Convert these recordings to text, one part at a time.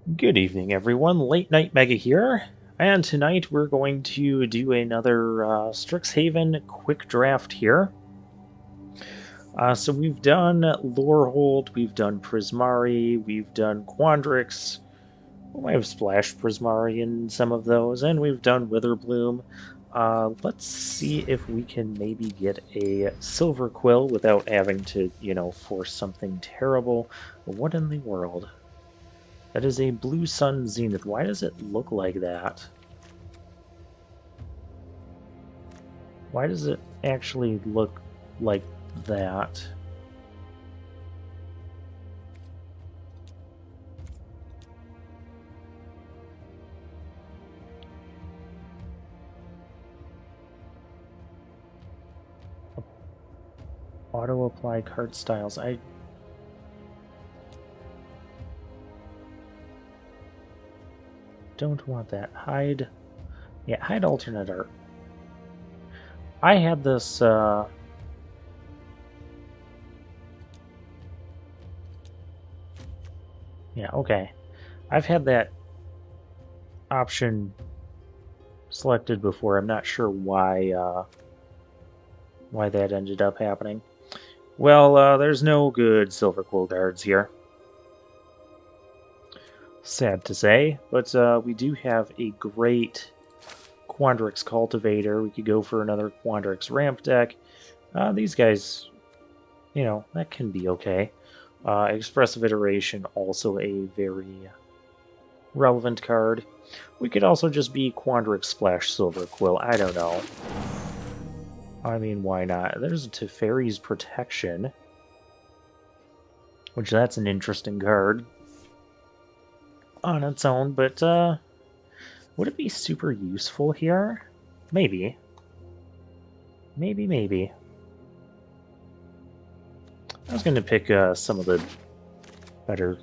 Good evening, everyone. Late Night Mega here, and tonight we're going to do another Strixhaven quick draft here. So we've done Lorehold, we've done Prismari, we've done Quandrix. We might have splashed Prismari in some of those, and we've done Witherbloom. Let's see if we can maybe get a Silver Quill without having to, force something terrible. What in the world? That is a Blue Sun Zenith. Why does it look like that? Why does it actually look like that? Auto apply card styles. I don't want that. Hide. Yeah, hide alternate art. I had this, yeah, okay. I've had that option selected before. I'm not sure why that ended up happening. Well, there's no good Silver Quill cards here. Sad to say, but we do have a great Quandrix Cultivator. We could go for another Quandrix Ramp deck. These guys, that can be okay. Expressive Iteration, also a very relevant card. We could also just be Quandrix Splash Silver Quill. I don't know. I mean, why not? There's a Teferi's Protection, which that's an interesting card on its own, but would it be super useful here? Maybe. Maybe. I was going to pick some of the better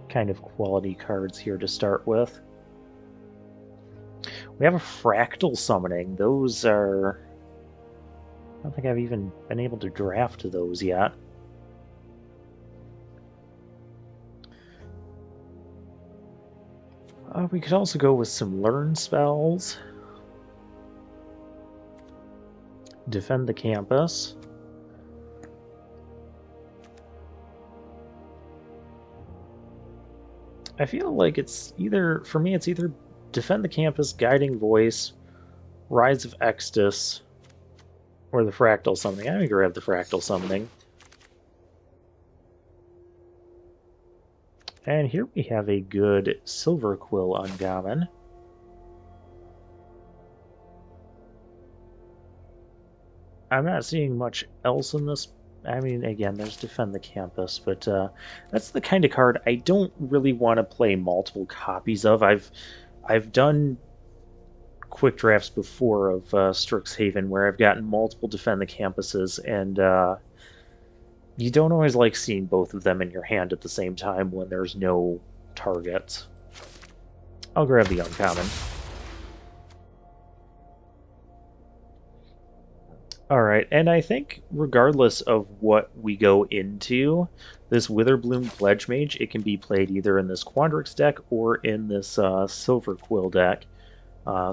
kind of quality cards here to start with. We have a Fractal Summoning. Those are... I don't think I've even been able to draft those yet. We could also go with some Learn spells. Defend the Campus. I feel like it's either, for me, it's either Defend the Campus, Guiding Voice, Rise of Extus, or the Fractal Summoning. I'm going to grab the Fractal Summoning. And here we have a good Silver Quill uncommon. I'm not seeing much else in this. I mean, again, there's Defend the Campus, but that's the kind of card I don't really want to play multiple copies of. I've done quick drafts before of Strixhaven where I've gotten multiple Defend the Campuses, and you don't always like seeing both of them in your hand at the same time when there's no targets. I'll grab the uncommon. Alright, and I think regardless of what we go into, this Witherbloom Pledge Mage, it can be played either in this Quandrix deck or in this Silver Quill deck.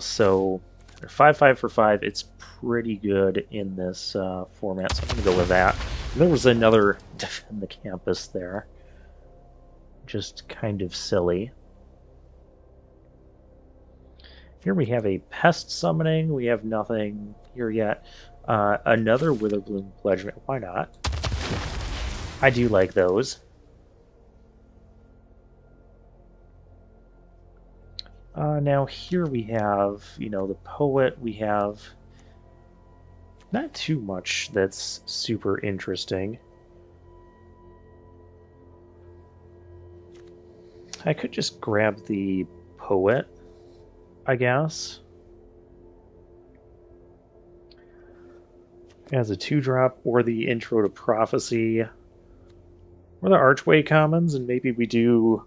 So 5/5 for 5, it's pretty good in this format, so I'm going to go with that. There was another Defend the Campus there. Just kind of silly. Here we have a Pest Summoning. We have nothing here yet. Another Witherbloom Pledge. Why not? I do like those. Now here we have, the Poet. We have not too much that's super interesting. I could just grab the Poet, I guess. As a 2-drop, or the Intro to Prophecy, or the Archway Commons, and maybe we do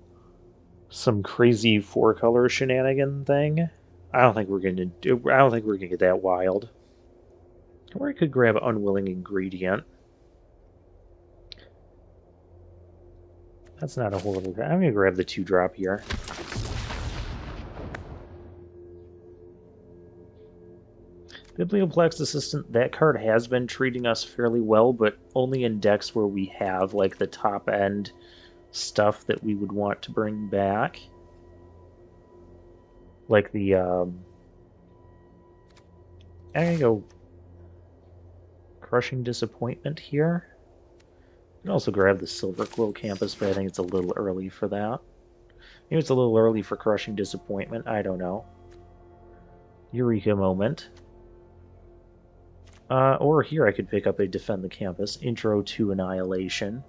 some crazy 4-color shenanigan thing. I don't think we're gonna get that wild. Or I could grab Unwilling Ingredient. That's not a horrible... I'm going to grab the 2-drop here. Biblioplex Assistant, that card has been treating us fairly well, but only in decks where we have, like, the top-end stuff that we would want to bring back. Like the, I'm gonna go Crushing Disappointment here. You can also grab the Silver Quill Campus, but I think it's a little early for that. Maybe it's a little early for Crushing Disappointment, I don't know. Eureka Moment. Or here I could pick up a Defend the Campus, Intro to Annihilation.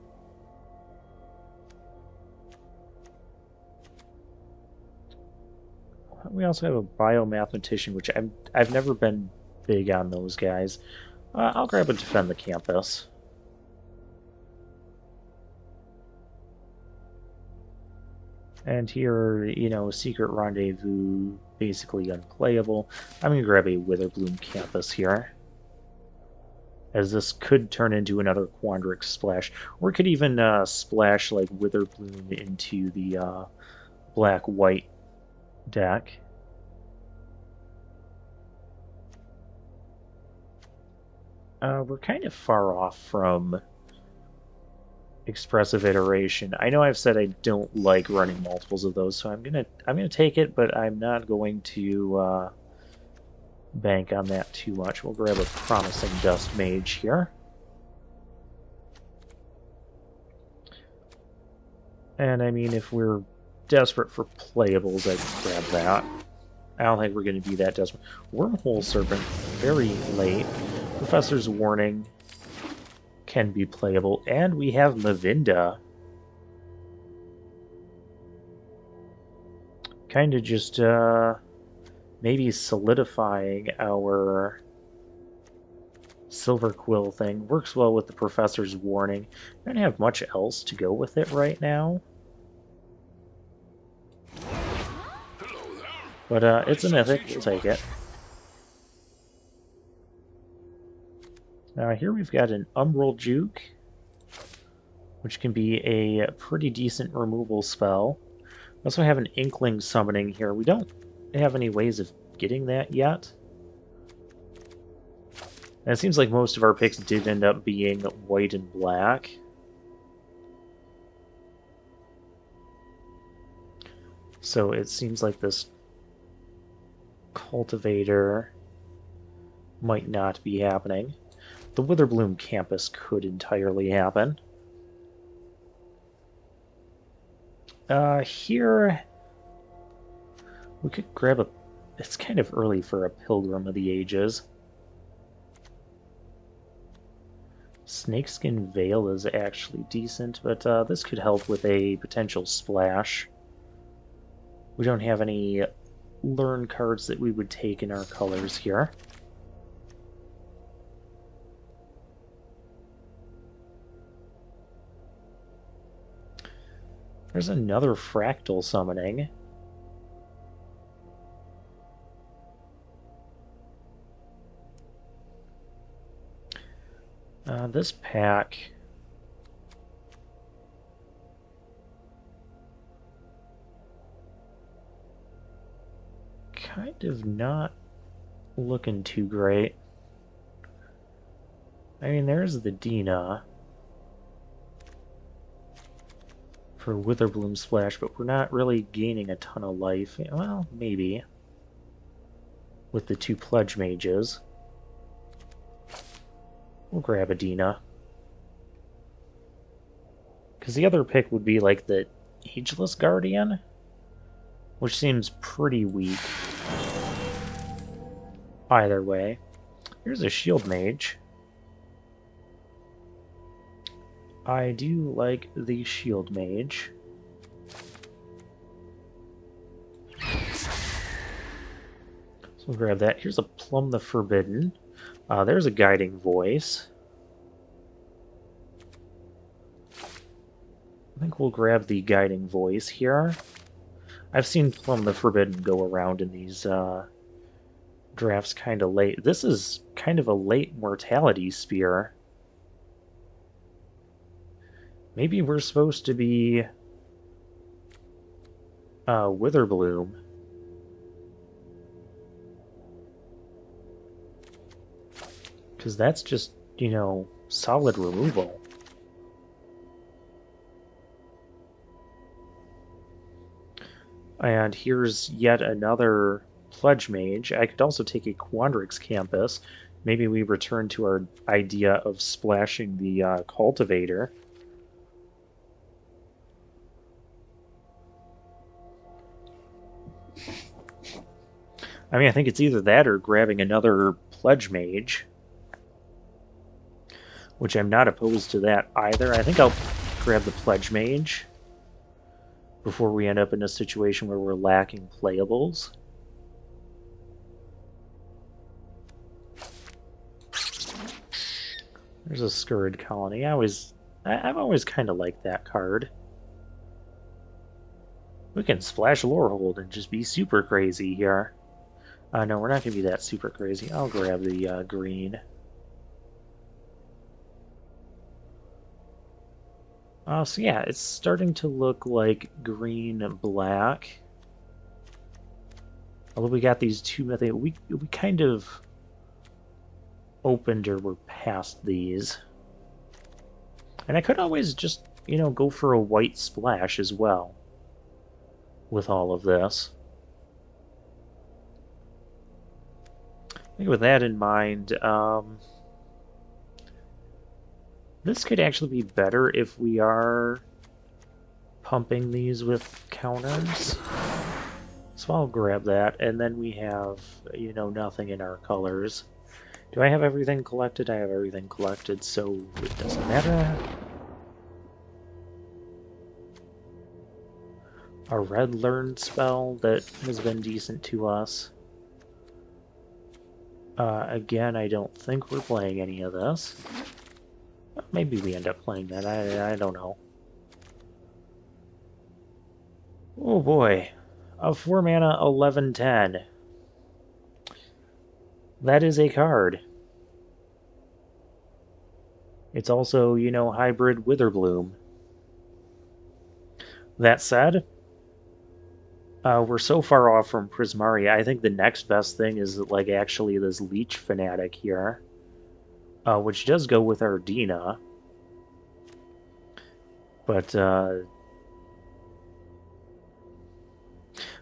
We also have a Biomathematician, which I've never been big on those guys. I'll grab a Defend the Campus. And here, you know, Secret Rendezvous, basically unplayable. I'm going to grab a Witherbloom Campus here, as this could turn into another Quandrix Splash. Or it could even splash like Witherbloom into the black-white deck. We're kind of far off from Expressive Iteration. I know I've said I don't like running multiples of those, so I'm gonna take it, but I'm not going to bank on that too much. We'll grab a Promising Dust Mage here. And I mean, if we're desperate for playables, I can grab that. I don't think we're going to be that desperate. Wormhole Serpent, very late. Professor's Warning can be playable. And we have Mavinda. Kind of just maybe solidifying our Silver Quill thing. Works well with the Professor's Warning. I don't have much else to go with it right now. But it's a mythic, we'll take it. Now here we've got an Umbral Juke, which can be a pretty decent removal spell. We also have an Inkling Summoning here. We don't have any ways of getting that yet. And it seems like most of our picks did end up being white and black. So it seems like this Cultivator might not be happening. The Witherbloom Campus could entirely happen. Here we could grab a... It's kind of early for a Pilgrim of the Ages. Snakeskin Veil is actually decent, but this could help with a potential splash. We don't have any learn cards that we would take in our colors here. There's another Fractal Summoning. This pack... kind of not looking too great. I mean, there's the Dina for Witherbloom Splash, but we're not really gaining a ton of life. Well, maybe. With the 2 Pledge Mages. We'll grab a Dina. Because the other pick would be like the Ageless Guardian, which seems pretty weak. Either way. Here's a Shield Mage. I do like the Shield Mage. So we'll grab that. Here's a Plumb the Forbidden. There's a Guiding Voice. I think we'll grab the Guiding Voice here. I've seen Plumb the Forbidden go around in these drafts kind of late. This is kind of a late Mortality Spear. Maybe we're supposed to be Witherbloom. Because that's just, solid removal. And here's yet another Pledge Mage. I could also take a Quandrix Campus. Maybe we return to our idea of splashing the Cultivator. I mean, I think it's either that or grabbing another Pledge Mage, which I'm not opposed to that either. I think I'll grab the Pledge Mage before we end up in a situation where we're lacking playables. There's a Scurrid Colony. I've always kind of liked that card. We can splash Lorehold and just be super crazy here. No, we're not going to be that super crazy. I'll grab the green. So yeah, it's starting to look like green-black. Although we got these two mythics, we kind of opened or were past these. And I could always just, go for a white splash as well with all of this. I think with that in mind, this could actually be better if we are pumping these with counters. So I'll grab that, and then we have, nothing in our colors. Do I have everything collected? I have everything collected, so it doesn't matter. A red learn spell that has been decent to us. Again, I don't think we're playing any of this. Maybe we end up playing that. I don't know. Oh boy. A 4-mana 11/10. That is a card. It's also, hybrid Witherbloom. That said, we're so far off from Prismaria. I think the next best thing is actually this Leech Fanatic here, which does go with our Dina. But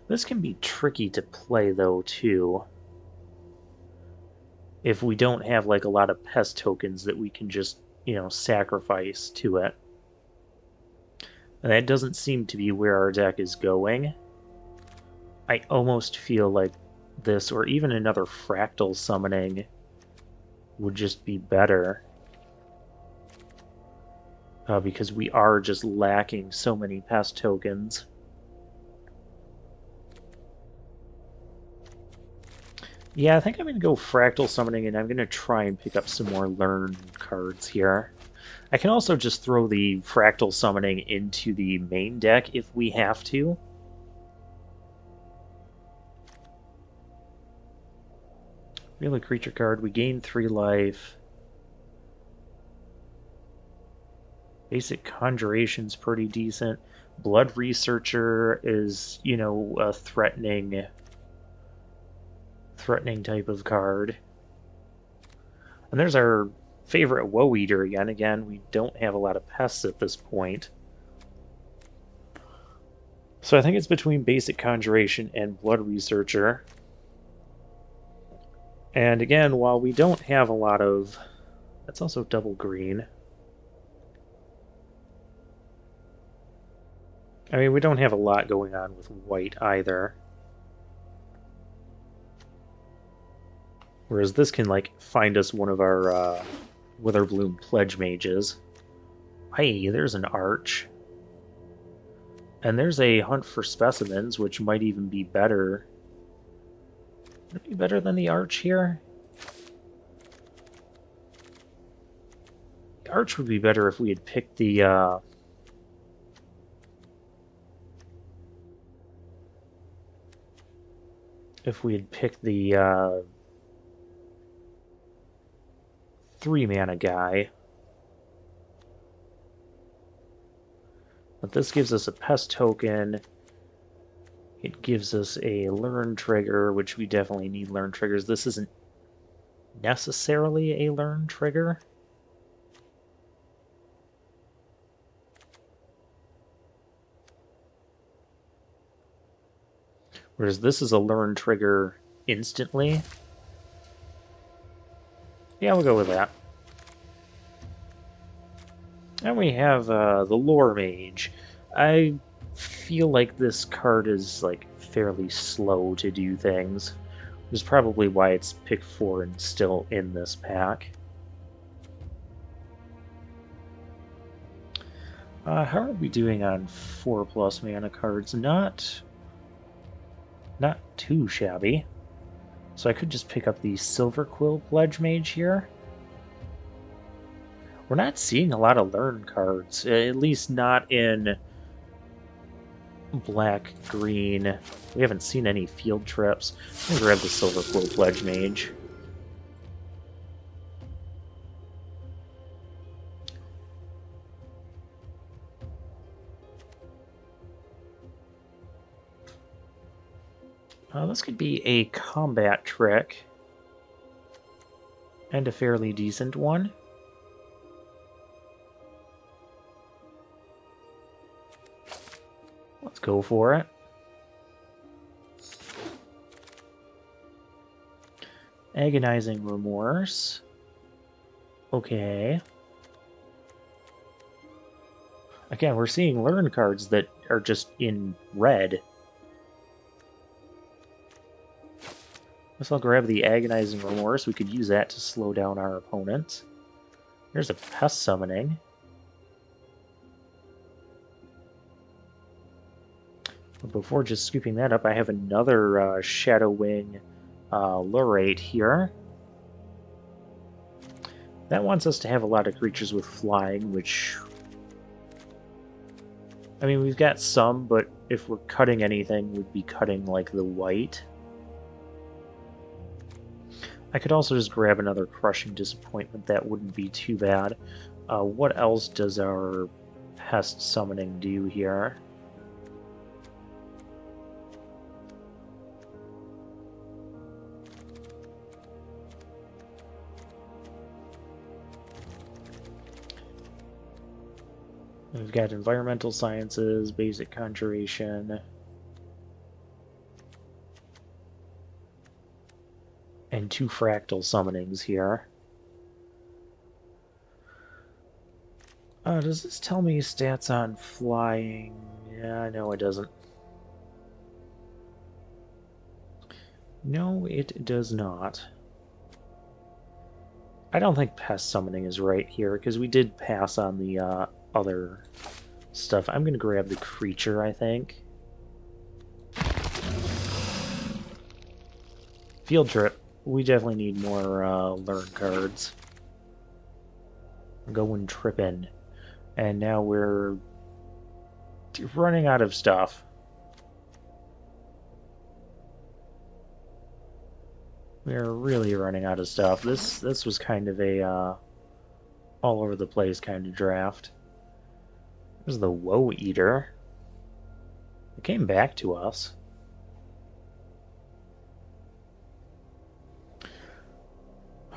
this can be tricky to play though too. If we don't have a lot of pest tokens that we can just, sacrifice to it. And that doesn't seem to be where our deck is going. I almost feel like this, or even another fractal summoning, would just be better. Because we are just lacking so many pest tokens. Yeah, I think I'm going to go fractal summoning, and I'm going to try and pick up some more learn cards here. I can also just throw the fractal summoning into the main deck if we have to. Real a creature card. We gain 3 life. Basic Conjuration's pretty decent. Blood Researcher is, a threatening type of card. And there's our favorite Woe Eater again. Again, we don't have a lot of pests at this point. So I think it's between Basic Conjuration and Blood Researcher. And again, while we don't have a lot of... That's also double green. I mean, we don't have a lot going on with white either. Whereas this can, find us one of our Witherbloom Pledge Mages. Hey, there's an Arch. And there's a Hunt for Specimens, which might even be better. Would it be better than the Arch here? The Arch would be better if we had picked the... if we had picked the 3-mana guy. But this gives us a pest token. It gives us a learn trigger, which we definitely need learn triggers. This isn't necessarily a learn trigger. Whereas this is a learn trigger instantly. Yeah, we'll go with that. And we have the Lore Mage. I feel like this card is like fairly slow to do things, which is probably why it's pick 4 and still in this pack. How are we doing on 4+ mana cards? Not too shabby. So I could just pick up the Silver Quill Pledge Mage here. We're not seeing a lot of learn cards, at least not in black, green. We haven't seen any field trips. I'm gonna grab the Silver Quill Pledge Mage. This could be a combat trick, and a fairly decent one. Let's go for it. Agonizing Remorse. Okay. Again, we're seeing learn cards that are just in red. Guess I'll grab the Agonizing Remorse. We could use that to slow down our opponents. There's a Pest Summoning. But before just scooping that up, I have another Shadow Wing Lurate here. That wants us to have a lot of creatures with flying, which... I mean, we've got some, but if we're cutting anything, we'd be cutting, like, the white. I could also just grab another Crushing Disappointment. That wouldn't be too bad. What else does our Pest Summoning do here? We've got Environmental Sciences, Basic Conjuration, and 2 Fractal Summonings here. Does this tell me stats on flying? Yeah, no, it doesn't. No, it does not. I don't think Pest Summoning is right here, because we did pass on the other stuff. I'm going to grab the creature, I think. Field Trip. We definitely need more learn cards. Going trippin'. And now we're running out of stuff. We're really running out of stuff. This was kind of a all over the place kind of draft. There's the Woe Eater. It came back to us.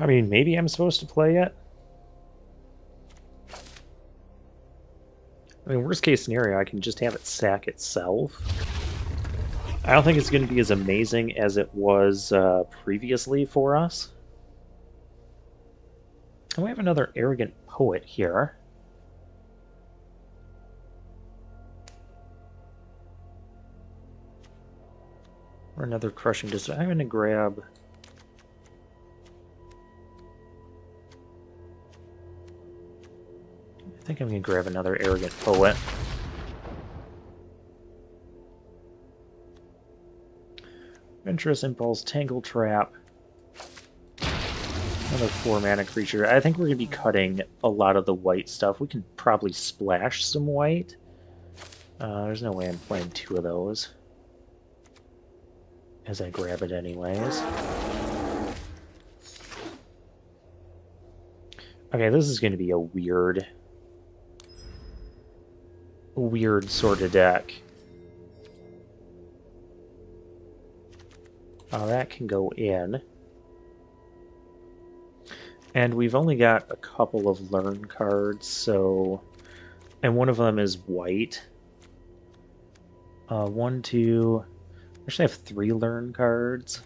I mean, maybe I'm supposed to play it. I mean, worst case scenario, I can just have it sack itself. I don't think it's going to be as amazing as it was previously for us. And we have another Arrogant Poet here. Or another Crushing Disappointment. I'm going to grab... I think I'm going to grab another Arrogant Poet. Adventurous Impulse, Tangle Trap. Another 4-mana creature. I think we're going to be cutting a lot of the white stuff. We can probably splash some white. There's no way I'm playing 2 of those. As I grab it anyways. Okay, this is going to be a weird sort of deck. That can go in. And we've only got a couple of learn cards, so... And one of them is white. 1, 2... Actually, I have 3 learn cards.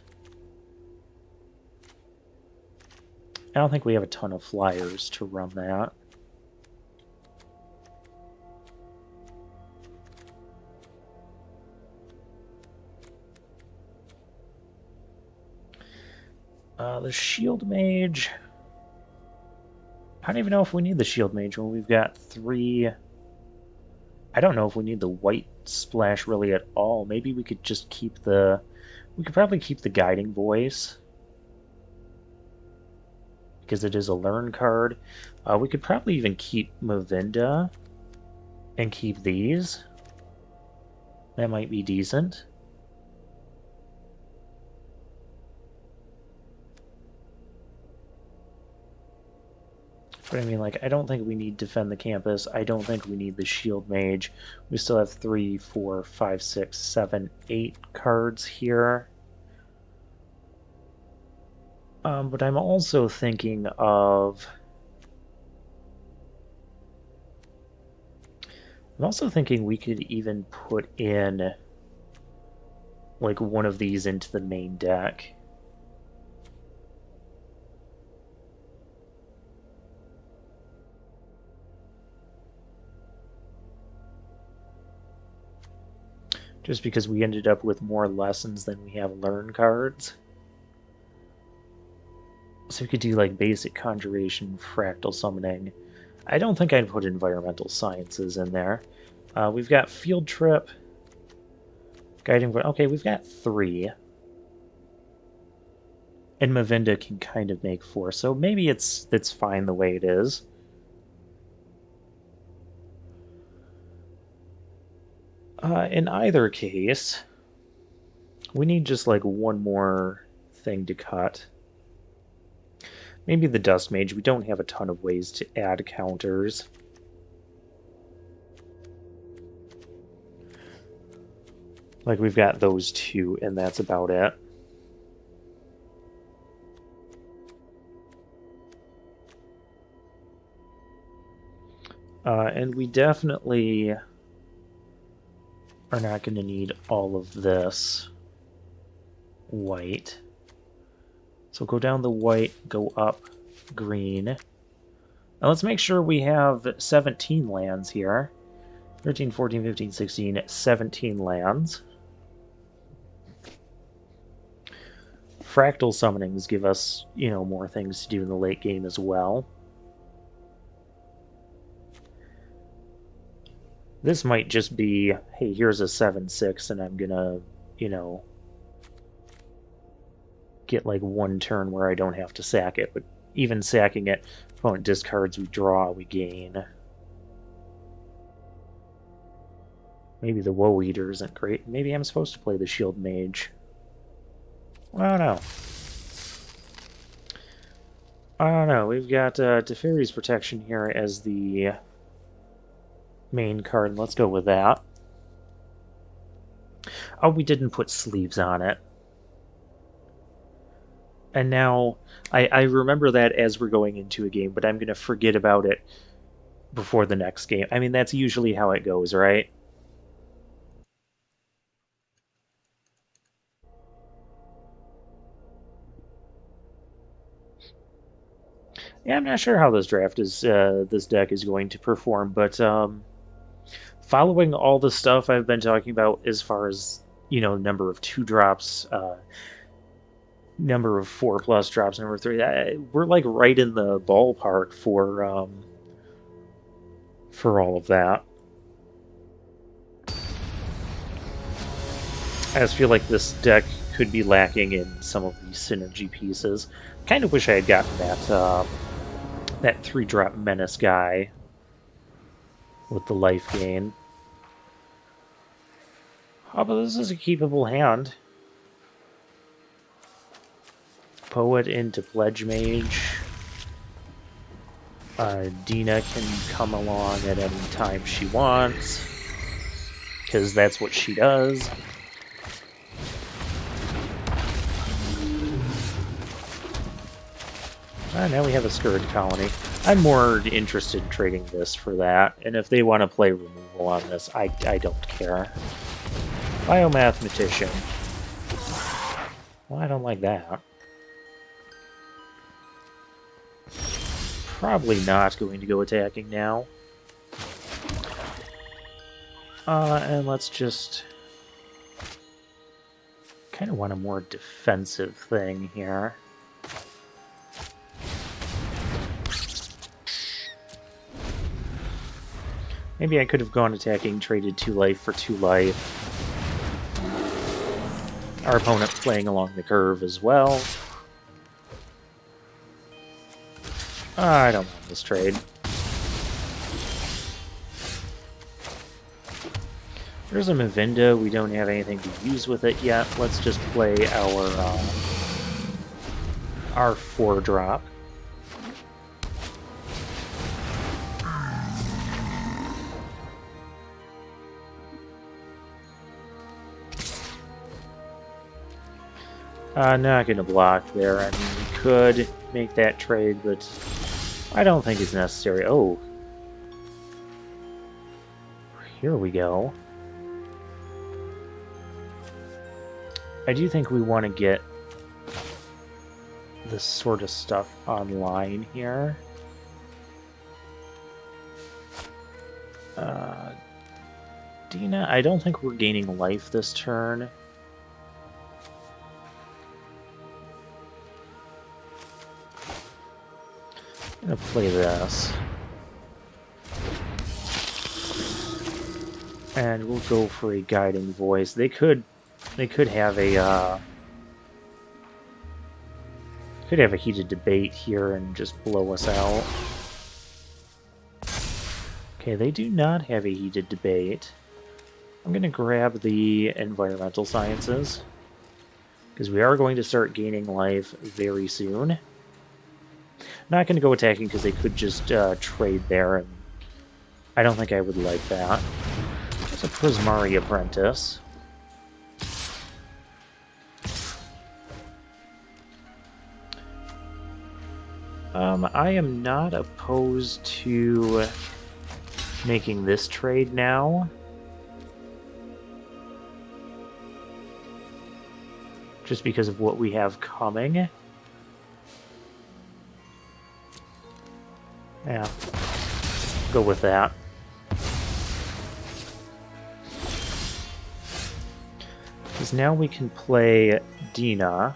I don't think we have a ton of flyers to run that. The Shield Mage... I don't even know if we need the Shield Mage when we've got 3... I don't know if we need the white splash really at all. Maybe we could just keep the... We could probably keep the Guiding Voice, because it is a learn card. We could probably even keep Mavinda and keep these. That might be decent. But I mean, like, I don't think we need Defend the Campus. I don't think we need the Shield Mage. We still have 3, 4, 5, 6, 7, 8 cards here. But I'm also thinking of... I'm also thinking we could even put in, like, one of these into the main deck. Just because we ended up with more lessons than we have learn cards. So we could do like basic conjuration, fractal summoning. I don't think I'd put environmental sciences in there. We've got field trip, guiding. Okay, we've got 3, and Mavinda can kind of make 4. So maybe it's fine the way it is. In either case, we need just like one more thing to cut. Maybe the Dust Mage. We don't have a ton of ways to add counters. Like, we've got those 2, and that's about it. And we definitely are not going to need all of this white. So go down the white, go up green. And let's make sure we have 17 lands here. 13, 14, 15, 16, 17 lands. Fractal summonings give us, you know, more things to do in the late game as well. This might just be, hey, here's a 7/6, and I'm gonna, you know, get like one turn where I don't have to sack it. But even sacking it, opponent discards, we draw, we gain. Maybe the Woe Eater isn't great. Maybe I'm supposed to play the Shield Mage. I don't know. I don't know. We've got Teferi's Protection here as the main card. Let's go with that. Oh, we didn't put sleeves on it. And now, I remember that as we're going into a game, but I'm going to forget about it before the next game. I mean, that's usually how it goes, right? Yeah, I'm not sure how this draft is, this deck is going to perform, but following all the stuff I've been talking about as far as, you know, number of 2-drops, number of 4+ drops, number of 3, we're like right in the ballpark for all of that. I just feel like this deck could be lacking in some of these synergy pieces. Kind of wish I had gotten that that 3-drop menace guy with the life gain. Oh, but this is a keepable hand. Poet into Pledge Mage. Dina can come along at any time she wants, because that's what she does. Now we have a Scourge colony. I'm more interested in trading this for that, and if they want to play removal on this, I don't care. Biomathematician. Well, I don't like that. Probably not going to go attacking now. And let's just... kind of want a more defensive thing here. Maybe I could have gone attacking, traded 2 life for 2 life. Our opponent playing along the curve as well. I don't want this trade. There's a Mavinda. We don't have anything to use with it yet. Let's just play our 4-drop. Not going to block there. I mean, we could make that trade, but I don't think it's necessary. Oh. Here we go. I do think we want to get this sort of stuff online here. Dina, I don't think we're gaining life this turn. I'm gonna play this. And we'll go for a guiding voice. They could have a heated debate here and just blow us out. Okay, they do not have a heated debate. I'm gonna grab the environmental sciences because we are going to start gaining life very soon. Not going to go attacking because they could just trade there, and I don't think I would like that. There's a Prismari Apprentice. I am not opposed to making this trade now. Just because of what we have coming. Yeah, go with that. Because now we can play Dina.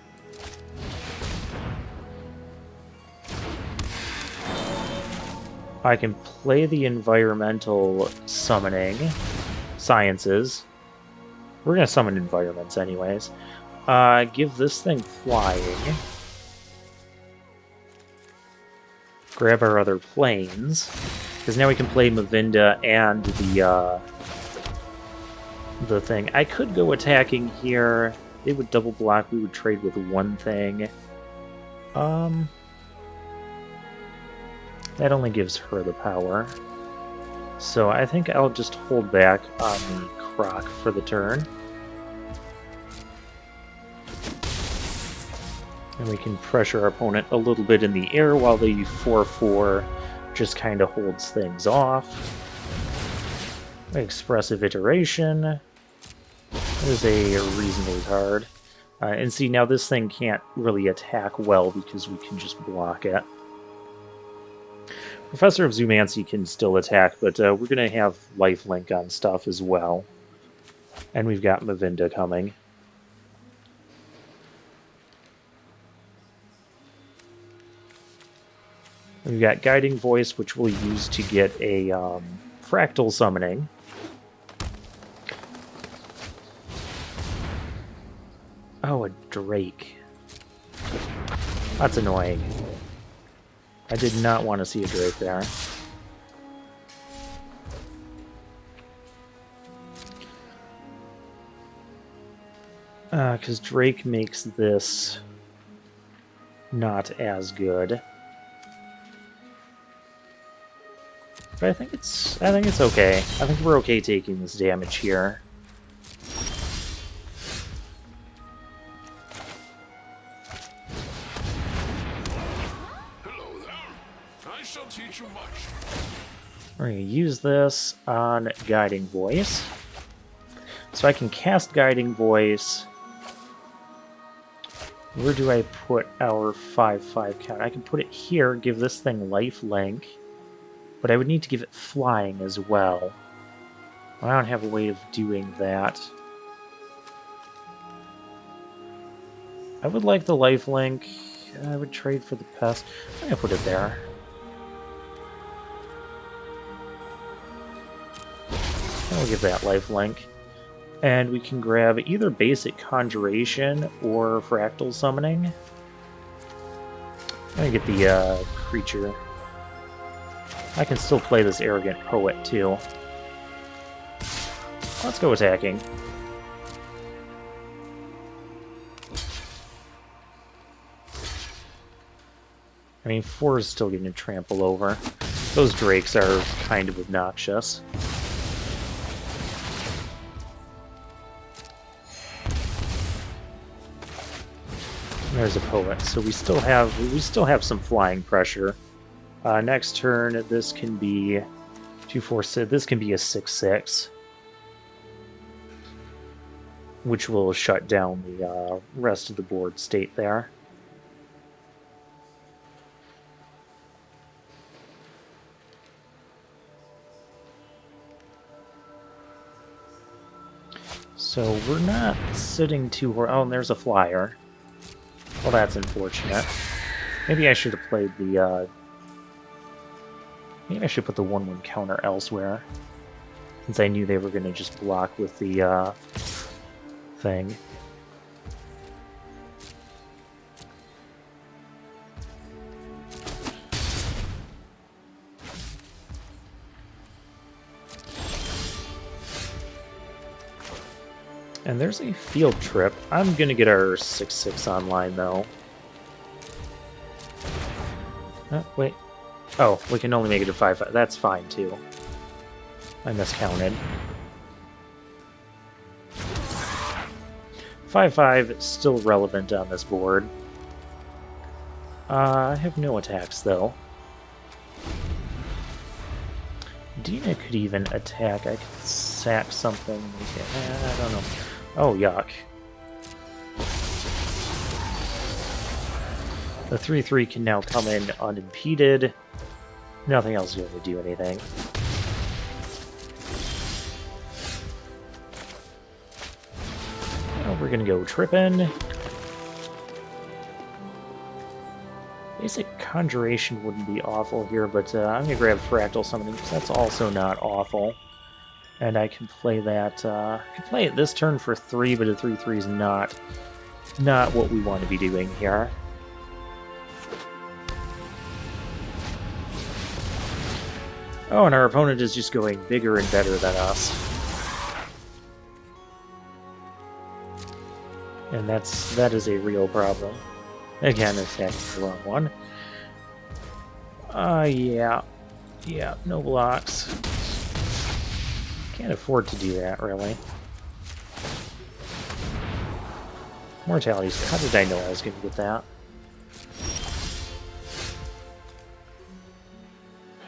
I can play the environmental summoning sciences. We're going to summon environments anyways. Give this thing flying. Grab our other planes, because now we can play Mavinda and the thing. I could go attacking here. They would double block. We would trade with one thing. That only gives her the power. So I think I'll just hold back on the Croc for the turn. And we can pressure our opponent a little bit in the air while the 4/4 just kind of holds things off. Expressive Iteration. That is a reasonable card. And see, now this thing can't really attack well because we can just block it. Professor of Zoomancy can still attack, but we're going to have lifelink on stuff as well. And we've got Mavinda coming. We've got Guiding Voice, which we'll use to get a fractal summoning. Oh, a Drake. That's annoying. I did not want to see a Drake there. Because Drake makes this not as good. But I think it's okay. I think we're okay taking this damage here. We're going to use this on Guiding Voice. So I can cast Guiding Voice. Where do I put our 5/5 count? I can put it here, give this thing life link, but I would need to give it flying as well. I don't have a way of doing that. I would like the life link. I would trade for the pest. I'm going to put it there. I'll give that life link. And we can grab either basic conjuration or fractal summoning. I'm going to get the creature. I can still play this arrogant poet too. Let's go attacking. I mean, 4 is still getting to trample over. Those drakes are kind of obnoxious. There's a poet, so we still have some flying pressure. Next turn, this can be 2/4. This can be a 6/6, which will shut down the rest of the board state there. So we're not sitting too. Oh, and there's a flyer. Well, that's unfortunate. Maybe I should have played the, maybe I should put the 1/1 counter elsewhere, since I knew they were going to just block with the, thing. And there's a field trip. I'm gonna get our 6/6 online though. Wait. Oh, we can only make it a 5/5. That's fine too. I miscounted. 5/5 is still relevant on this board. I have no attacks though. Dina could even attack. I could sack something. I don't know. Oh, yuck. The 3/3 can now come in unimpeded. Nothing else is going to do anything. Well, we're going to go tripping. Basic Conjuration wouldn't be awful here, but I'm going to grab Fractal Summoning because that's also not awful. And I can play that, I can play it this turn for 3, but a 3/3 is not what we want to be doing here. Oh, and our opponent is just going bigger and better than us. And that is a real problem. Again, attacking the wrong one. Yeah. Yeah, no blocks. Can't afford to do that, really. Mortalities. How did I know I was going to get that?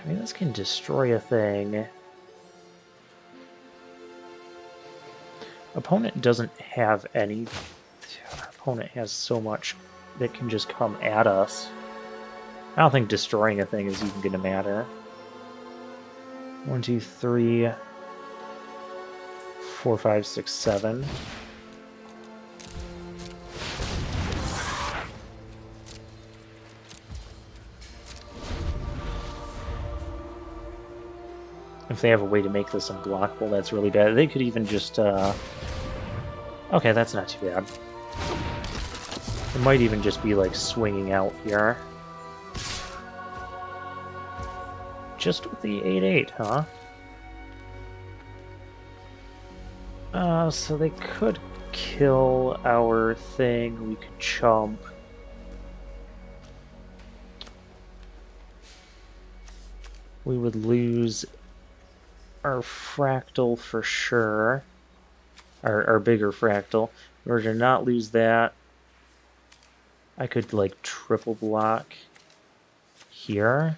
I mean, this can destroy a thing. Opponent doesn't have any... Opponent has so much that can just come at us. I don't think destroying a thing is even going to matter. 1, 2, 3... 4, 5, 6, 7. If they have a way to make this unblockable, that's really bad. They could even just, okay, that's not too bad. It might even just be, like, swinging out here. Just with the 8/8, huh? So they could kill our thing. We could chump. We would lose our fractal for sure. Our bigger fractal. In order to not lose that, I could, like, triple block here.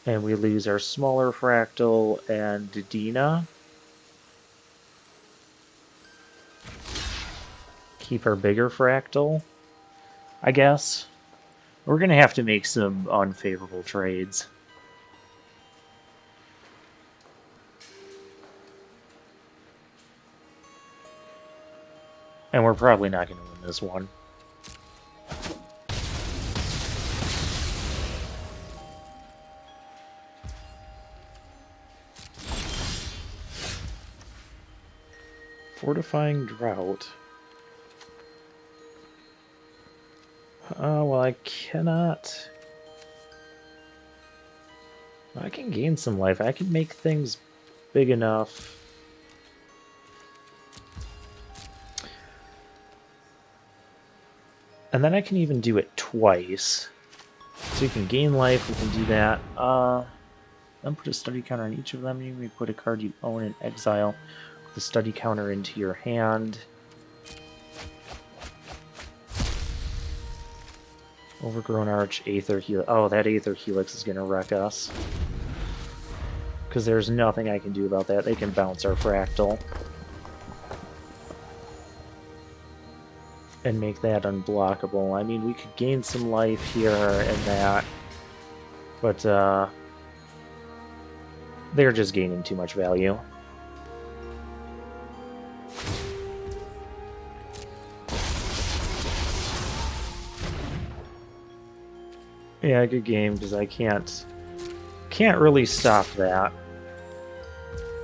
And we lose our smaller fractal and Dina. Keep our bigger fractal, I guess. We're going to have to make some unfavorable trades. And we're probably not going to win this one. Fortifying Drought. Well, I cannot... I can gain some life. I can make things big enough. And then I can even do it twice. So you can gain life, we can do that. Then put a study counter on each of them. You may put a card you own in exile with the study counter into your hand. Overgrown Arch, Aether Helix. Oh, that Aether Helix is going to wreck us. Because there's nothing I can do about that. They can bounce our Fractal. And make that unblockable. I mean, we could gain some life here and that. But, they're just gaining too much value. Yeah, good game, because I can't really stop that.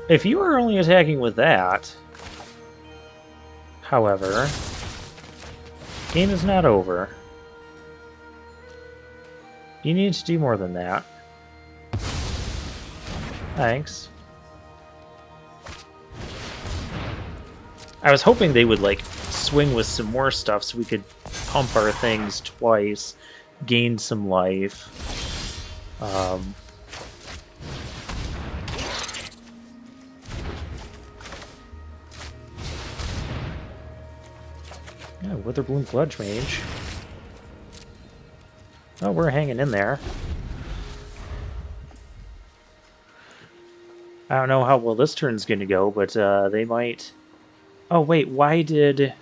If you were only attacking with that, however, game is not over. You need to do more than that. Thanks. I was hoping they would, like, swing with some more stuff so we could pump our things twice, gain some life. Yeah, Witherbloom Bludge Mage. Oh, we're hanging in there. I don't know how well this turn's going to go, but they might... Oh, wait, why did...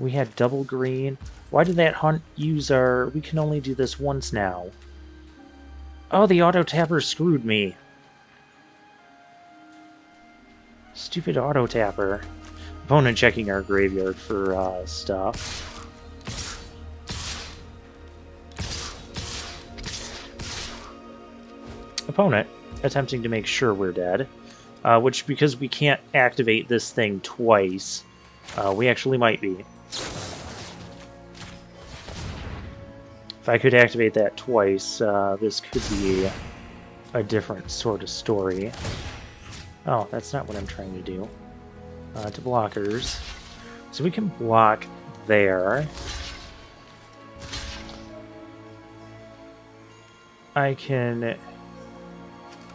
We had double green. Why did that hunt use our... We can only do this once now. Oh, the auto-tapper screwed me. Stupid auto-tapper. Opponent checking our graveyard for stuff. Opponent attempting to make sure we're dead. Which, because we can't activate this thing twice, we actually might be. If I could activate that twice, this could be a different sort of story. Oh, that's not what I'm trying to do. To blockers. So we can block there. I can...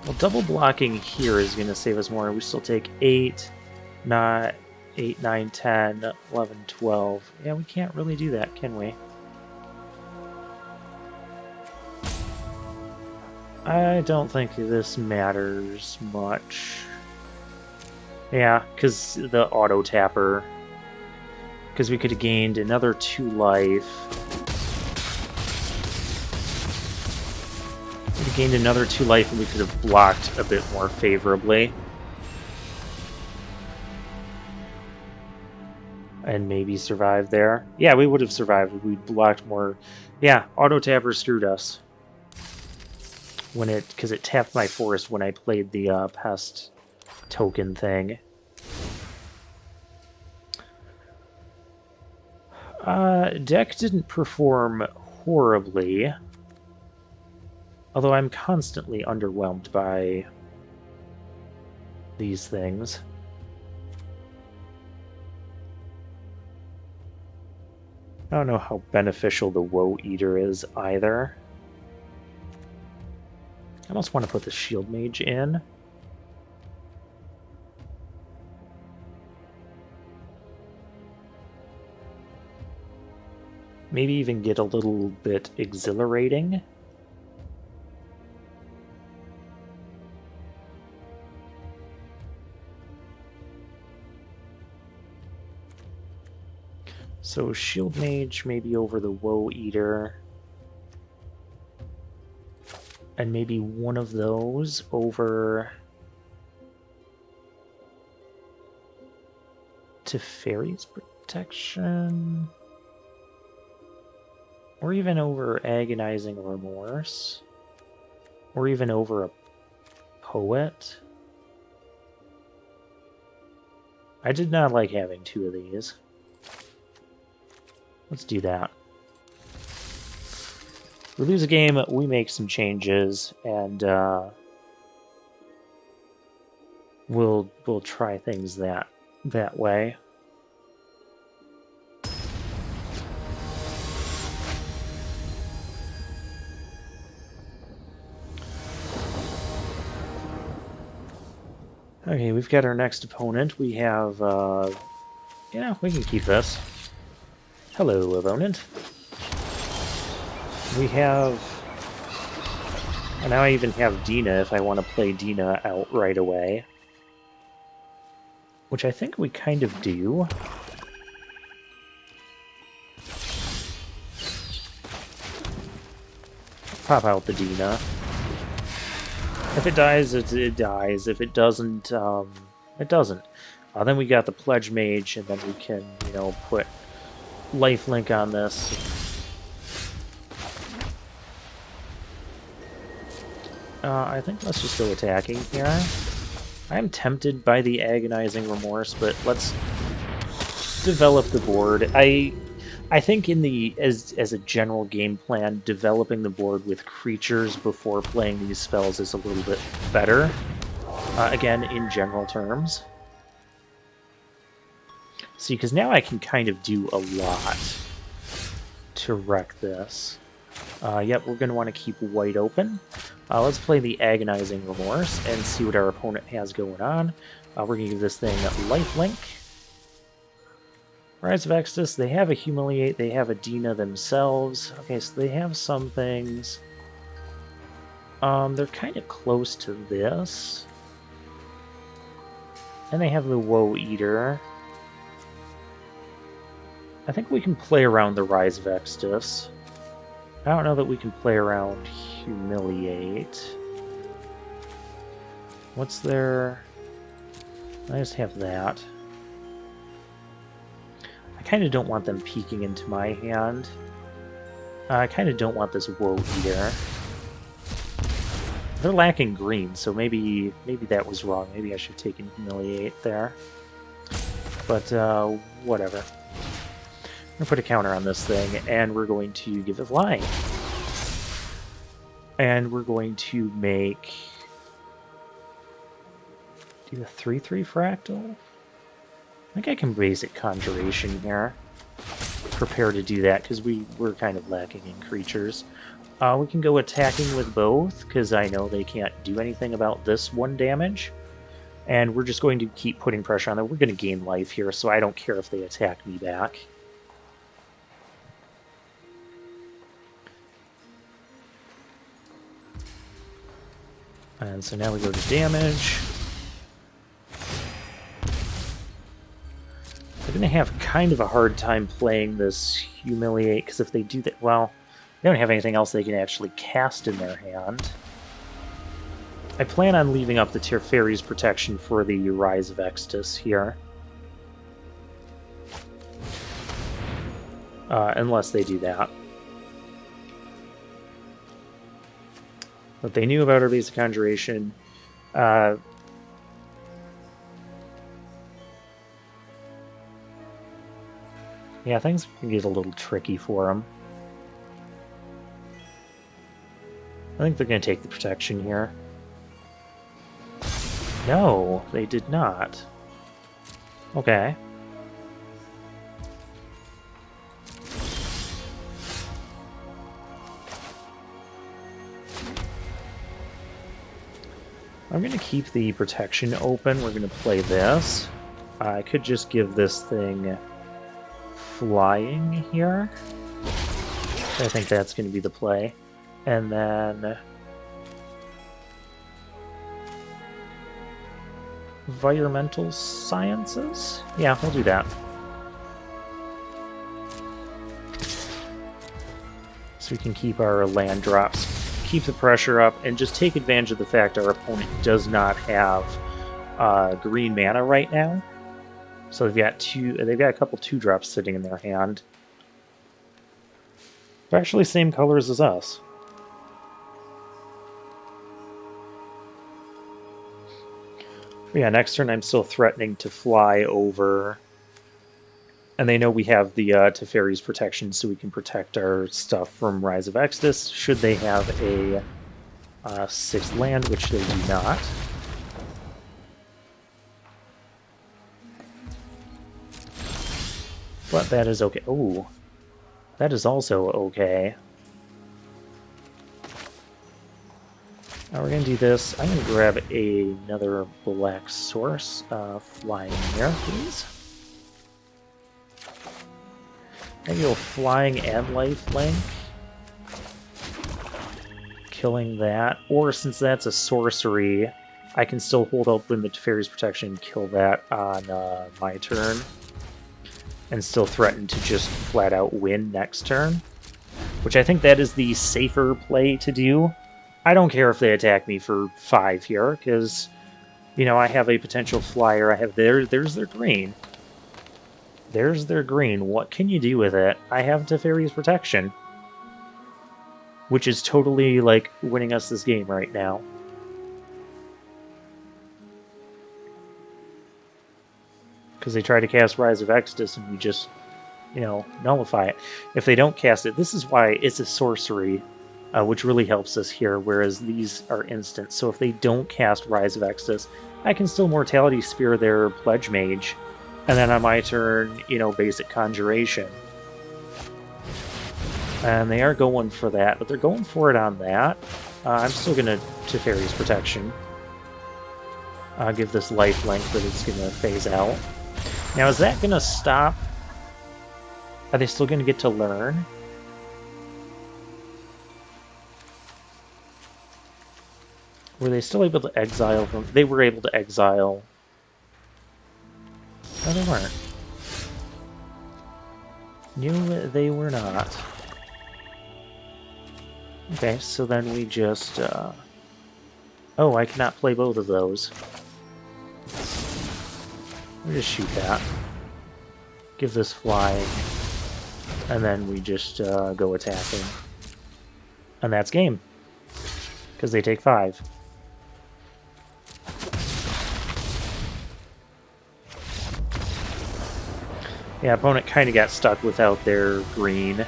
Well, double blocking here is going to save us more. We still take 8, not 8, 9, 10, 11, 12. Yeah, we can't really do that, can we? I don't think this matters much. Yeah, because the auto-tapper. Because we could have gained another 2 life. We could have gained another 2 life and we could have blocked a bit more favorably. And maybe survived there. Yeah, we would have survived if we blocked more. Yeah, auto-tapper screwed us. Because it tapped my forest when I played the pest token thing. Deck didn't perform horribly, although I'm constantly underwhelmed by these things. I don't know how beneficial the Woe Eater is either. I almost want to put the Shield Mage in. Maybe even get a little bit exhilarating. So Shield Mage maybe over the Woe Eater. And maybe one of those over Teferi's Protection. Or even over Agonizing Remorse. Or even over a Poet. I did not like having two of these. Let's do that. We lose a game, we make some changes, and we'll try things that way. Okay, we've got our next opponent. We have, yeah, we can keep this. Hello, opponent. We have... And now I even have Dina if I want to play Dina out right away. Which I think we kind of do. Pop out the Dina. If it dies, it dies. If it doesn't, it doesn't. Then we got the Pledge Mage, and then we can, you know, put lifelink on this. I think let's just go attacking here. I'm tempted by the Agonizing Remorse, but let's develop the board. I think in the as a general game plan, developing the board with creatures before playing these spells is a little bit better. Again, in general terms. See, because now I can kind of do a lot to wreck this. Yep, we're going to want to keep white open. Let's play the Agonizing Remorse and see what our opponent has going on. We're going to give this thing lifelink. Rise of Exodus, they have a Humiliate, they have a Dina themselves. Okay, so they have some things. They're kind of close to this. And they have the Woe Eater. I think we can play around the Rise of Exodus. I don't know that we can play around Humiliate. What's their... I just have that. I kind of don't want them peeking into my hand. I kind of don't want this Woe Eater. They're lacking green, so maybe that was wrong. Maybe I should have taken Humiliate there. But, whatever. I'm going to put a counter on this thing, and we're going to give it flying. And we're going to make... do a 3/3 fractal? I think I can basic Conjuration here. Prepare to do that, because we're kind of lacking in creatures. We can go attacking with both, because I know they can't do anything about this one damage. And we're just going to keep putting pressure on them. We're going to gain life here, so I don't care if they attack me back. And so now we go to damage. They're going to have kind of a hard time playing this Humiliate, because if they do that, well, they don't have anything else they can actually cast in their hand. I plan on leaving up the Teferi's Protection for the Rise of Exodus here. Unless they do that. But they knew about our basic Conjuration. Yeah, things can get a little tricky for them. I think they're going to take the protection here. No, they did not. Okay. I'm going to keep the protection open. We're going to play this. I could just give this thing flying here. I think that's going to be the play. And then... Environmental Sciences? Yeah, we'll do that. So we can keep our land drops, keep the pressure up, and just take advantage of the fact our opponent does not have green mana right now. So they've got a couple 2-drops sitting in their hand. They're actually same colors as us. But yeah, next turn I'm still threatening to fly over. And they know we have the Teferi's protection, so we can protect our stuff from Rise of Exodus, should they have a 6th land, which they do not. But that is okay. Oh, that is also okay. Now we're going to do this. I'm going to grab another black source. Flying here, please. Maybe go flying and lifelink. Killing that. Or since that's a sorcery, I can still hold open the Teferi's protection and kill that on my turn. And still threaten to just flat out win next turn. Which I think that is the safer play to do. I don't care if they attack me for 5 here, because, you know, I have a potential flyer. I have there's their green. There's their green. What can you do with it? I have Teferi's protection. Which is totally, like, winning us this game right now. Because they try to cast Rise of Exodus and we just, you know, nullify it. If they don't cast it, this is why it's a sorcery, which really helps us here, whereas these are instant. So if they don't cast Rise of Exodus, I can still Mortality Spear their Pledge Mage, and then on my turn, you know, basic Conjuration. And they are going for that, but they're going for it on that. I'm still going to Teferi's Protection. I'll give this lifelink, but it's going to phase out. Now, is that going to stop? Are they still going to get to learn? Were they still able to exile from... They were able to exile. No, they weren't. No, they were not. Okay, so then we just... Oh, I cannot play both of those. We just shoot that. Give this flying. And then we just go attacking. And that's game. Because they take 5. Yeah, opponent kind of got stuck without their green.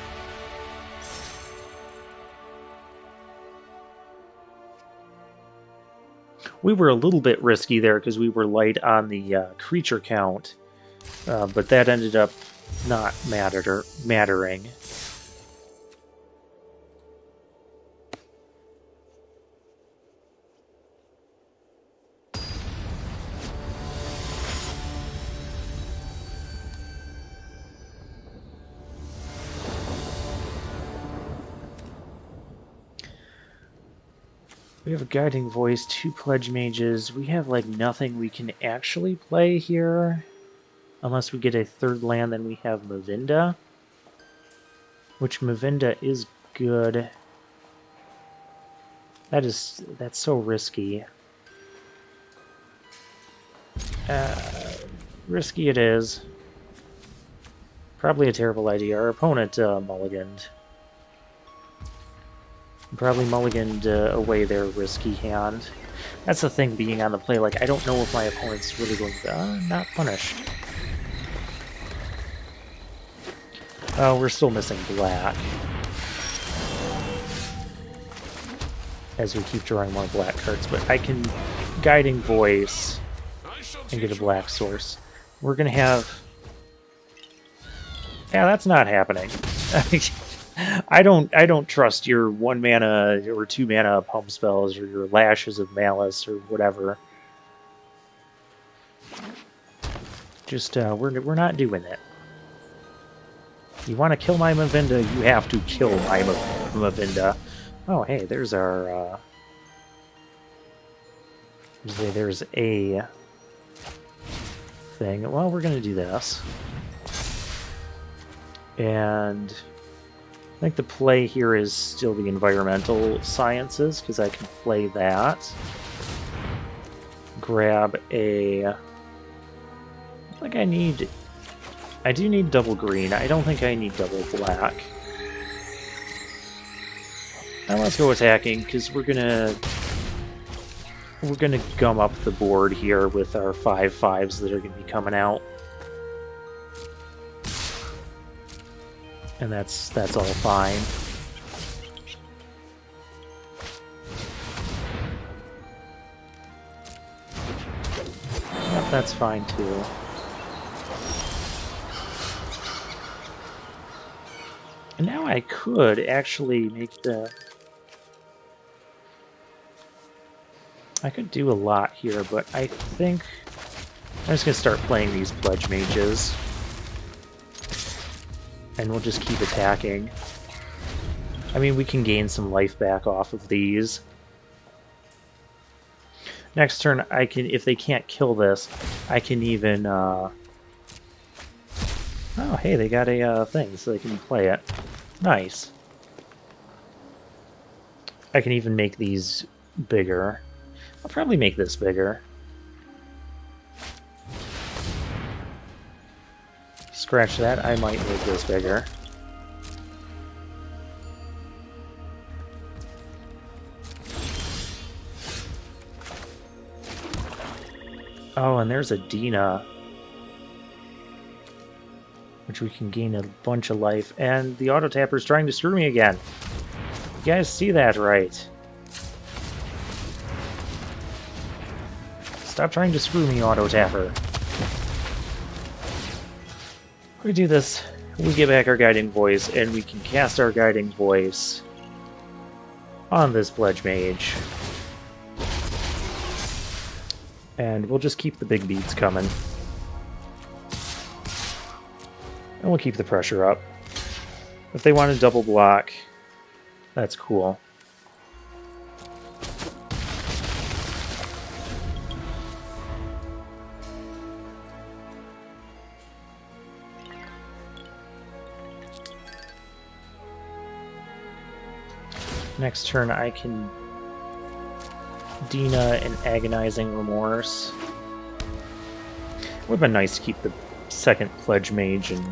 We were a little bit risky there because we were light on the creature count, but that ended up not mattering. We have a Guiding Voice, 2 Pledge Mages. We have, like, nothing we can actually play here. Unless we get a 3rd land, then we have Mavinda. Which Mavinda is good. That's so risky. Risky it is. Probably a terrible idea. Our opponent mulliganed. Probably mulliganed away their risky hand. That's the thing being on the play. Like, I don't know if my opponent's really going to... not punished. Oh, we're still missing black. As we keep drawing more black cards. But I can Guiding Voice and get a black source. We're going to have... Yeah, that's not happening. I don't trust your 1 mana or 2 mana pump spells or your Lashes of Malice or whatever. Just we're not doing it. You want to kill my Mavinda, you have to kill my Mavinda. Oh, hey, there's our there's a thing. Well, we're gonna do this. And think the play here is still the environmental sciences, because I can play that. Grab a... I think I do need double green. I don't think I need double black. Now let's go attacking, because we're gonna gum up the board here with our 5/5s that are gonna be coming out. And that's all fine. Yep, that's fine too. And now I could actually make the... I could do a lot here, but I think I'm just going to start playing these Pledge Mages. And we'll just keep attacking. I mean, we can gain some life back off of these. Next turn, I can, if they can't kill this, I can even, oh, hey, they got a thing, so they can play it. Nice. I can even make these bigger. I'll probably make this bigger. Scratch that, I might make this bigger. Oh, and there's a Dina, which we can gain a bunch of life. And the auto tapper's trying to screw me again. You guys see that, right? Stop trying to screw me, auto tapper. We do this, we get back our guiding voice, and we can cast our guiding voice on this Pledge Mage. And we'll just keep the big beats coming. And we'll keep the pressure up. If they want to double block, that's cool. Next turn I can Dina and Agonizing Remorse. It would have been nice to keep the second Pledge Mage and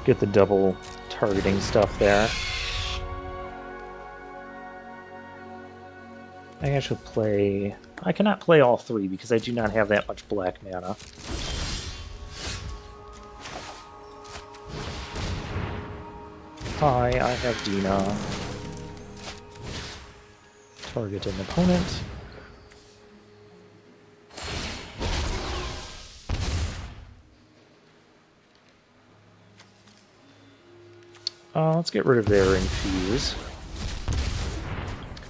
get the double targeting stuff there. I should play... I cannot play all three because I do not have that much black mana. Hi, I have Dina. Target an opponent. Let's get rid of their infuse.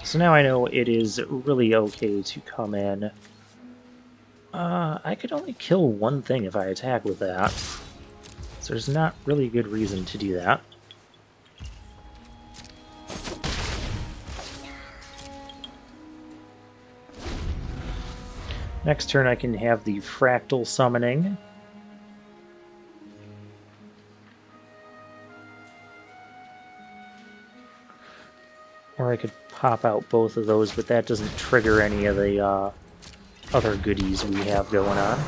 So now I know it is really okay to come in. I could only kill one thing if I attack with that. So there's not really a good reason to do that. Next turn I can have the Fractal Summoning. Or I could pop out both of those, but that doesn't trigger any of the other goodies we have going on.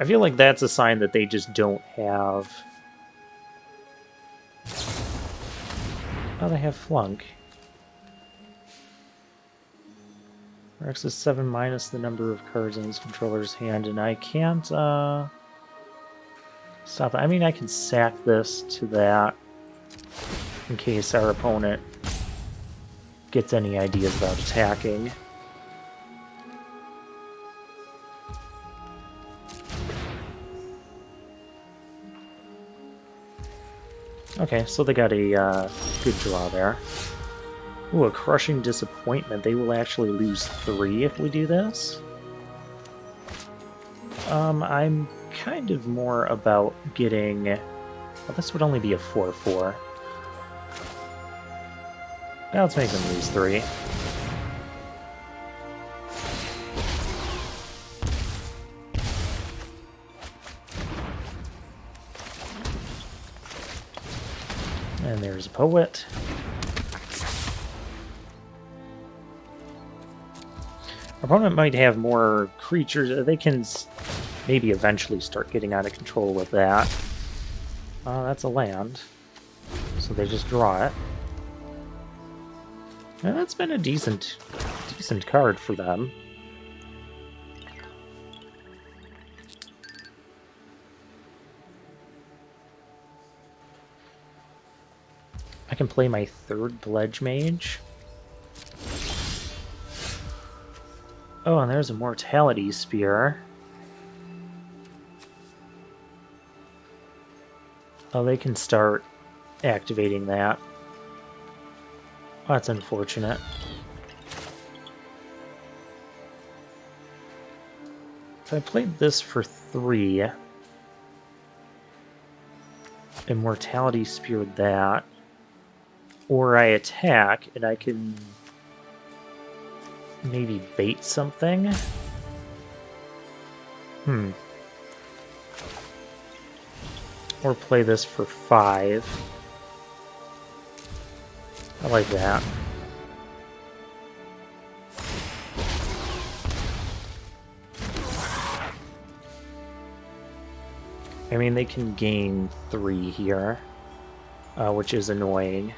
I feel like that's a sign that they just don't have... Oh, they have Flunk. Rex is 7 minus the number of cards in his controller's hand, and I can't stop that. I mean, I can sack this to that in case our opponent gets any ideas about attacking. Okay, so they got a good draw there. Ooh, a Crushing Disappointment. They will actually lose 3 if we do this. I'm kind of more about getting... Well, this would only be a 4/4. Now let's make them lose 3. And there's a poet. Our opponent might have more creatures. They can maybe eventually start getting out of control with that. That's a land. So they just draw it. And that's been a decent card for them. I can play my third Pledge Mage. Oh, and there's a Mortality Spear. Oh, they can start activating that. Oh, that's unfortunate. If I played this for 3, Immortality Speared that, or I attack and I can maybe bait something? Or play this for 5. I like that. I mean, they can gain 3 here, which is annoying.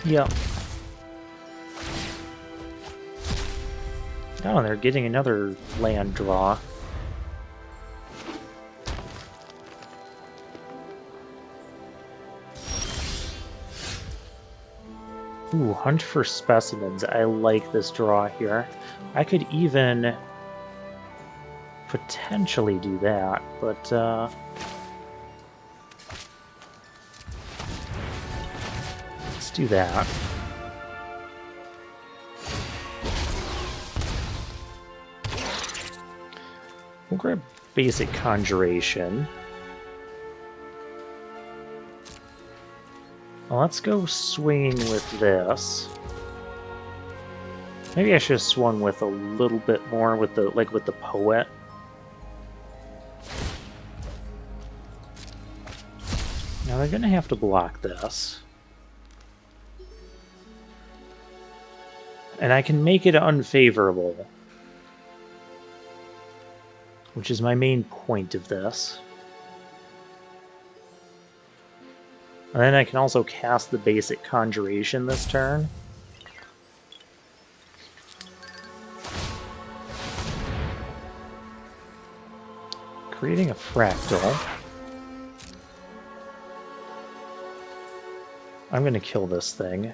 Yep. Oh, they're getting another land draw. Ooh, hunt for specimens. I like this draw here. I could even potentially do that, but let's do that. We'll grab basic conjuration. Well, let's go swinging with this. Maybe I should have swung with a little bit more with the with the poet. Now they're gonna have to block this. And I can make it unfavorable, which is my main point of this. And then I can also cast the basic conjuration this turn. Creating a fractal. I'm going to kill this thing.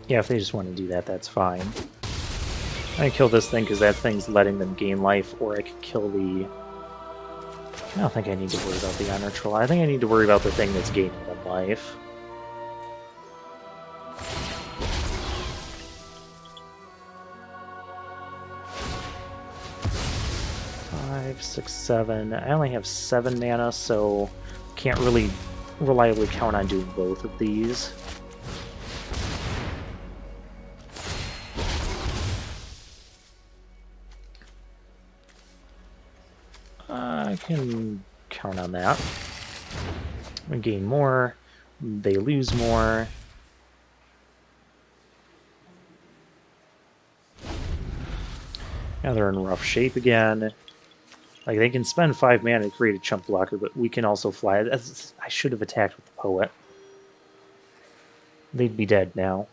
Yeah, if they just want to do that, that's fine. I'm going to kill this thing because that thing's letting them gain life, or I could kill the... I don't think I need to worry about the honor troll. I think I need to worry about the thing that's gaining them life. Five, 6, 7. I only have 7 mana, so can't really reliably count on doing both of these. I can count on that. We gain more, they lose more. Now they're in rough shape again. Like, they can spend 5 mana to create a chump blocker, but we can also fly. I should have attacked with the poet. They'd be dead now.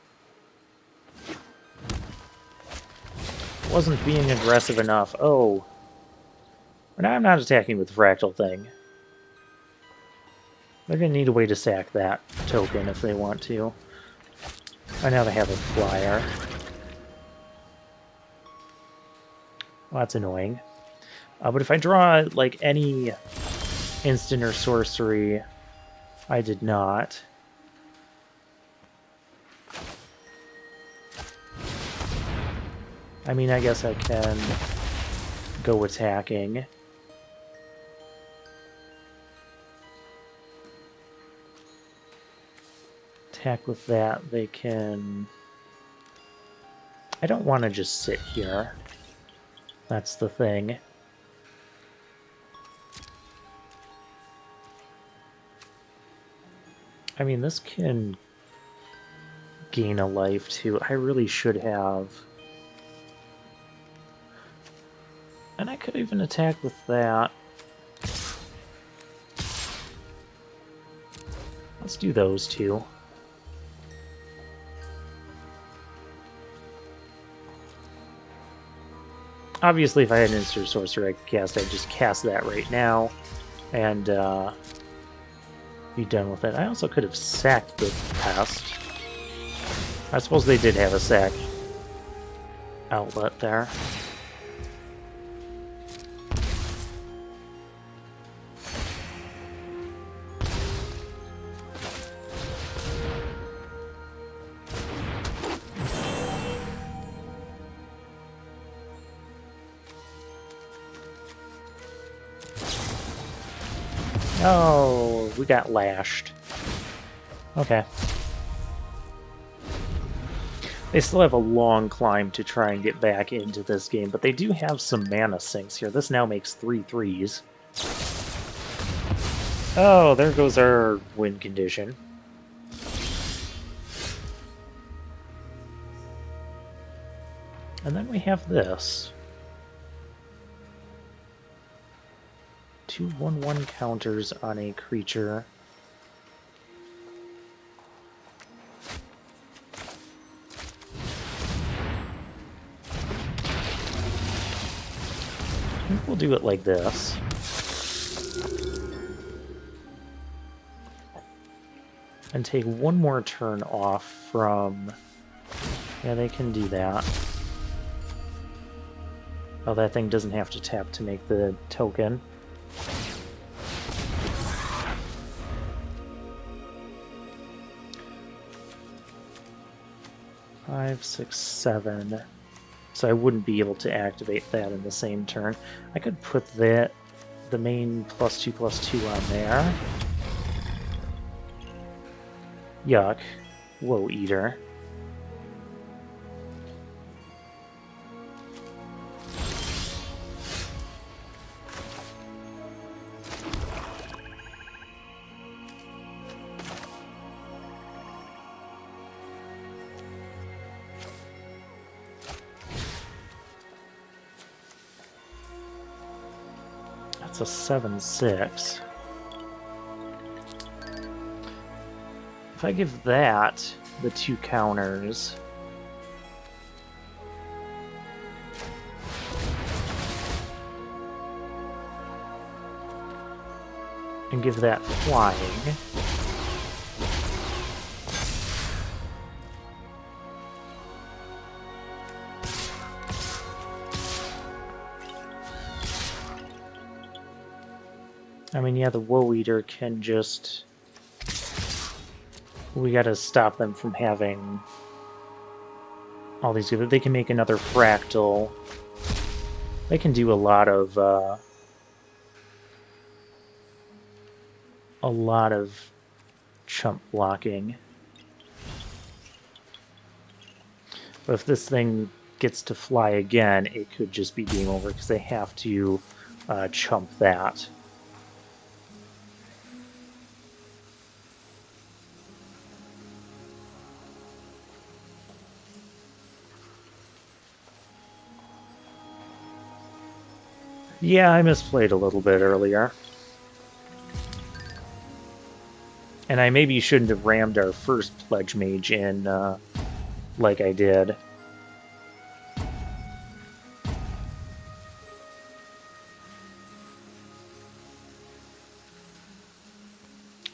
Wasn't being aggressive enough. Oh. Now I'm not attacking with the fractal thing. They're going to need a way to sack that token if they want to. I now they have a flyer. Well, that's annoying. But if I draw, like, any instant or sorcery, I did not. I mean, I guess I can go attacking. Attack with that, they can... I don't want to just sit here. That's the thing. I mean, this can gain a life too. I really should have. And I could even attack with that. Let's do those two. Obviously, if I had an instant sorcerer I could cast, I'd just cast that right now and be done with it. I also could have sacked the pest. I suppose they did have a sack outlet there. Oh, we got lashed. Okay. They still have a long climb to try and get back into this game, but they do have some mana sinks here. This now makes 3 3s. Oh, there goes our win condition. And then we have this. 2 1/1 counters on a creature. I think we'll do it like this. And take one more turn off from... Yeah, they can do that. Oh, that thing doesn't have to tap to make the token. 5, 6, 7. So I wouldn't be able to activate that in the same turn. I could put the main +2/+2 on there. Yuck. Woe Eater. That's a 7/6. If I give that the 2 counters, and give that flying, I mean, yeah, the Woe Eater can just... We gotta stop them from having all these... They can make another fractal. They can do a lot of chump blocking. But if this thing gets to fly again, it could just be game over because they have to chump that. Yeah, I misplayed a little bit earlier. And I maybe shouldn't have rammed our first Pledge Mage in like I did.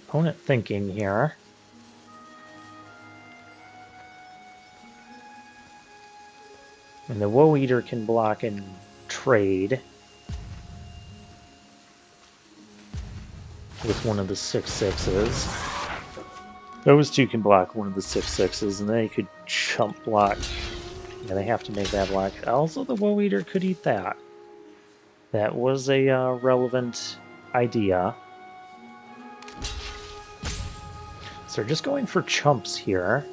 Opponent thinking here. And the Woe Eater can block and trade with one of the 6/6s. Those two can block one of the 6/6s, and they could chump block. Yeah, they have to make that block. Also, the Woe Eater could eat that. That was a relevant idea. So they're just going for chumps here.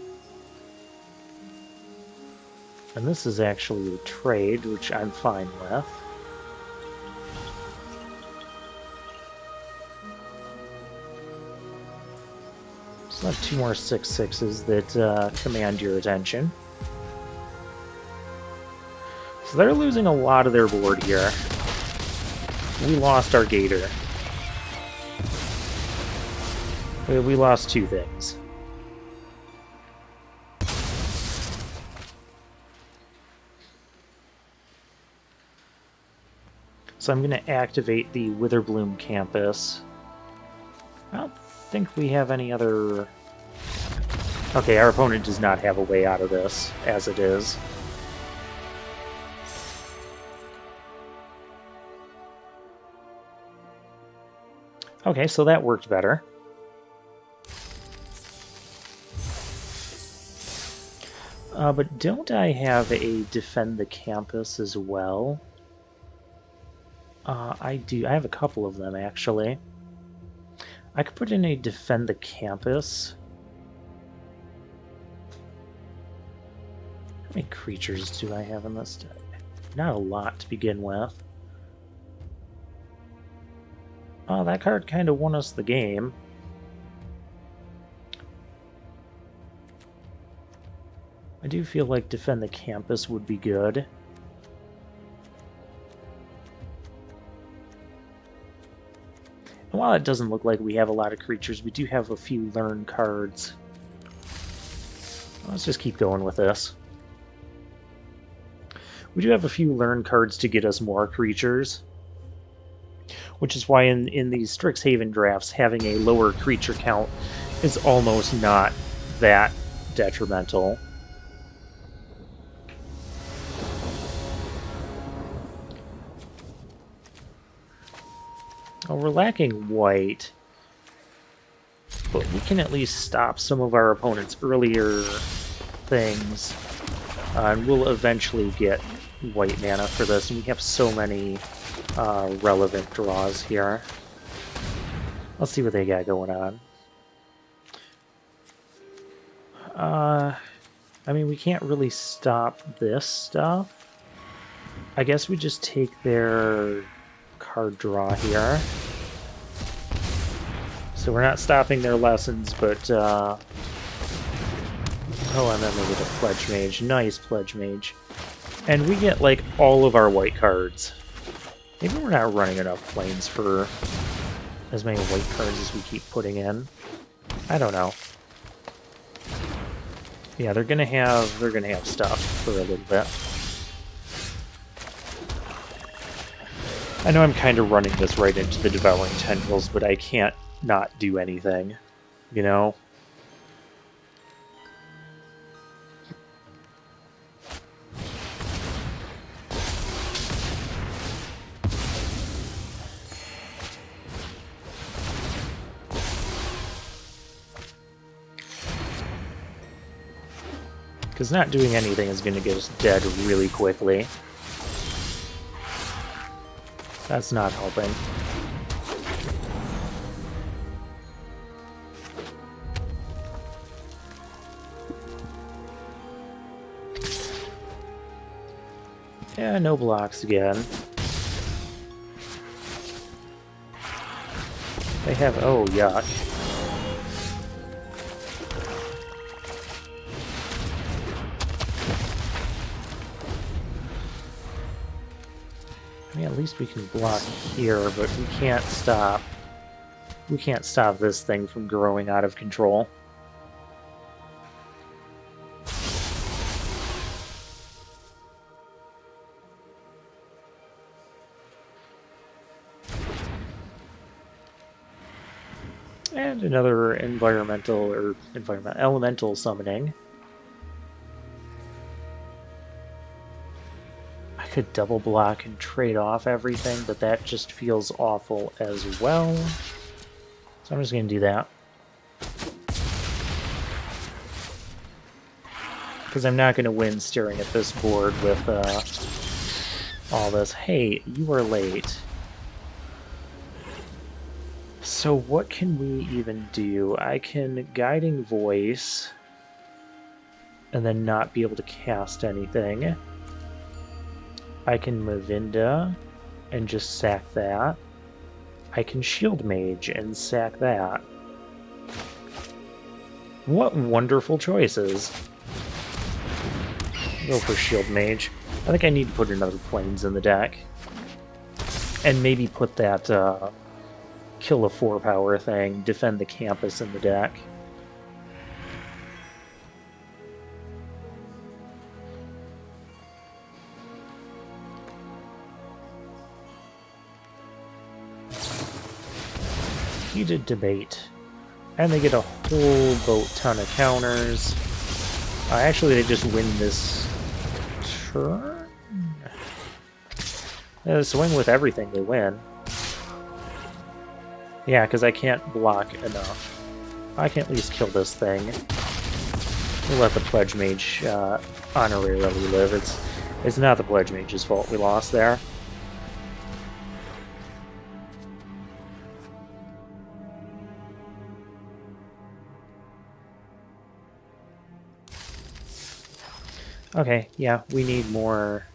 And this is actually a trade, which I'm fine with. So I have 2 more 6/6s that command your attention. So they're losing a lot of their board here. We lost our gator. We lost 2 things. So I'm going to activate the Witherbloom campus. I don't think we have any other... Okay, our opponent does not have a way out of this, as it is. Okay, so that worked better. But don't I have a defend the campus as well? I do. I have a couple of them, actually. I could put in a defend the campus. How many creatures do I have in this deck? Not a lot to begin with. Oh, that card kind of won us the game. I do feel like defend the campus would be good. And while it doesn't look like we have a lot of creatures, we do have a few learn cards. Let's just keep going with this. We do have a few learn cards to get us more creatures, which is why in these Strixhaven drafts, having a lower creature count is almost not that detrimental. Oh, we're lacking white, but we can at least stop some of our opponent's earlier things, and we'll eventually get white mana for this, and we have so many relevant draws here. Let's see what they got going on. I mean, we can't really stop this stuff. I guess we just take their card draw here. So we're not stopping their lessons, but oh, and then they get a Pledge Mage. Nice Pledge Mage. And we get, like, all of our white cards. Maybe we're not running enough planes for as many white cards as we keep putting in. I don't know. Yeah, they're gonna have stuff for a little bit. I know I'm kind of running this right into the Devouring Tendrils, but I can't not do anything, you know? Because not doing anything is going to get us dead really quickly. That's not helping. Yeah, no blocks again. They have... oh, yuck. I mean, at least we can block here, but we can't stop... we can't stop this thing from growing out of control. And another elemental summoning. I could double block and trade off everything, but that just feels awful as well. So I'm just going to do that. Because I'm not going to win staring at this board with all this. Hey, you are late. So what can we even do? I can Guiding Voice and then not be able to cast anything. I can Mavinda and just sack that. I can Shield Mage and sack that. What wonderful choices. Go for Shield Mage. I think I need to put another Plains in the deck. And maybe put that kill a 4-power thing, defend the campus in the deck. Heated debate. And they get a whole boat ton of counters. Actually, they just win this turn? Yeah, swing with everything, they win. Yeah, because I can't block enough. I can at least kill this thing. We'll let the Pledge Mage honorarily live. It's not the Pledge Mage's fault we lost there. Okay, yeah, we need more.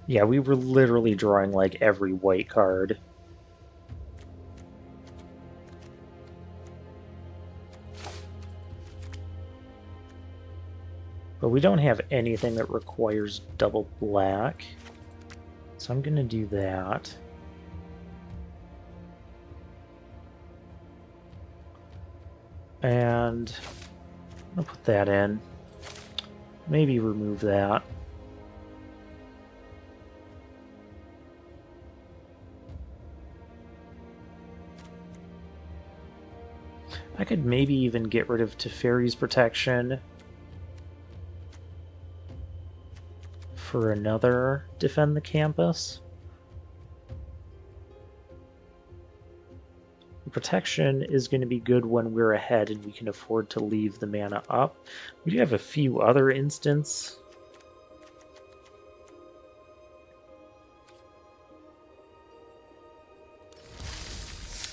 Yeah, we were literally drawing like every white card. But we don't have anything that requires double black. So I'm gonna do that. And I'll put that in. Maybe remove that. I could maybe even get rid of Teferi's protection for another defend the campus. Protection is going to be good when we're ahead and we can afford to leave the mana up. We do have a few other instants.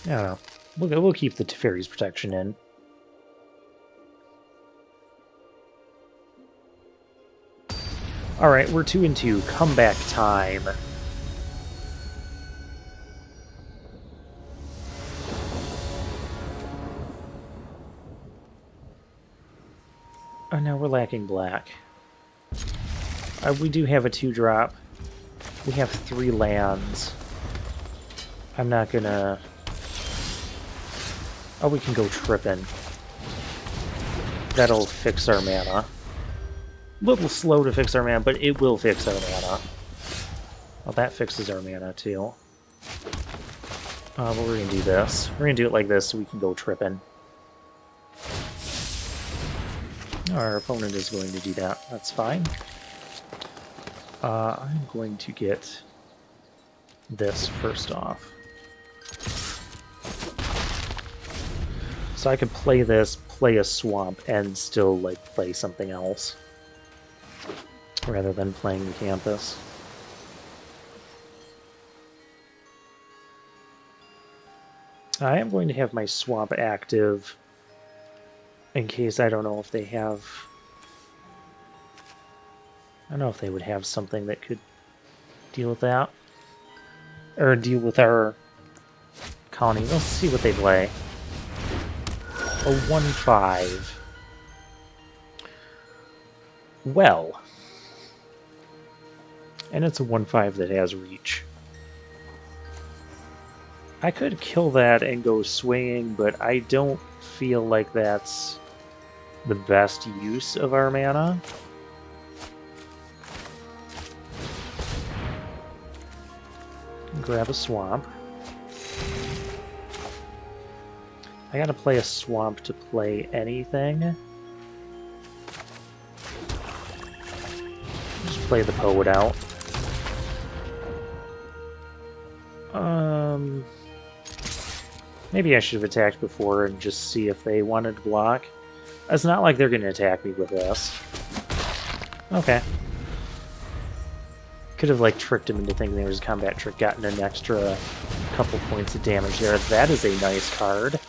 I don't know. We'll keep the Teferi's protection in. Alright, we're 2-2. Comeback time. Oh no, we're lacking black. We do have a 2-drop. We have 3 lands. I'm not gonna... Oh, we can go tripping. That'll fix our mana. A little slow to fix our mana, but it will fix our mana. Well, that fixes our mana too. But we're gonna do this. We're gonna do it like this so we can go tripping. Our opponent is going to do that. That's fine. I'm going to get this first off. So I could play this, play a swamp, and still like play something else. Rather than playing the campus. I am going to have my swamp active in case I don't know if they have... I don't know if they would have something that could deal with that. Or deal with our colony. Let's see what they play. A 1/5. Well. And it's a 1/5 that has reach. I could kill that and go swinging, but I don't feel like that's the best use of our mana. Grab a swamp. I gotta play a swamp to play anything. Just play the poet out. Maybe I should have attacked before and just see if they wanted to block. It's not like they're gonna attack me with this. Okay. Could have, like, tricked him into thinking there was a combat trick, gotten an extra couple points of damage there. That is a nice card.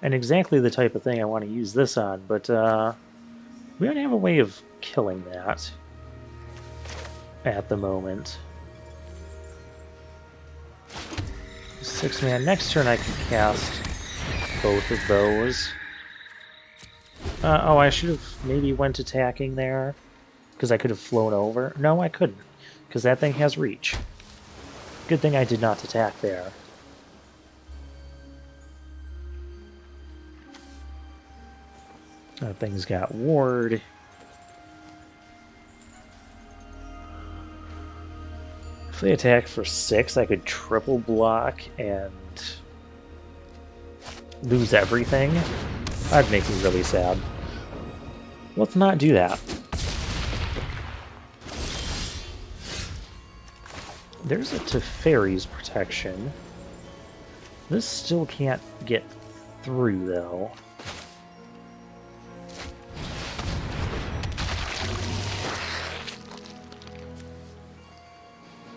And exactly the type of thing I want to use this on, but we don't have a way of killing that at the moment. 6-man. Next turn I can cast both of those. Oh, I should have maybe went attacking there, because I could have flown over. No, I couldn't, because that thing has reach. Good thing I did not attack there. That thing's got ward. If they attack for 6, I could triple block and lose everything. That'd make me really sad. Let's not do that. There's a Teferi's protection. This still can't get through, though.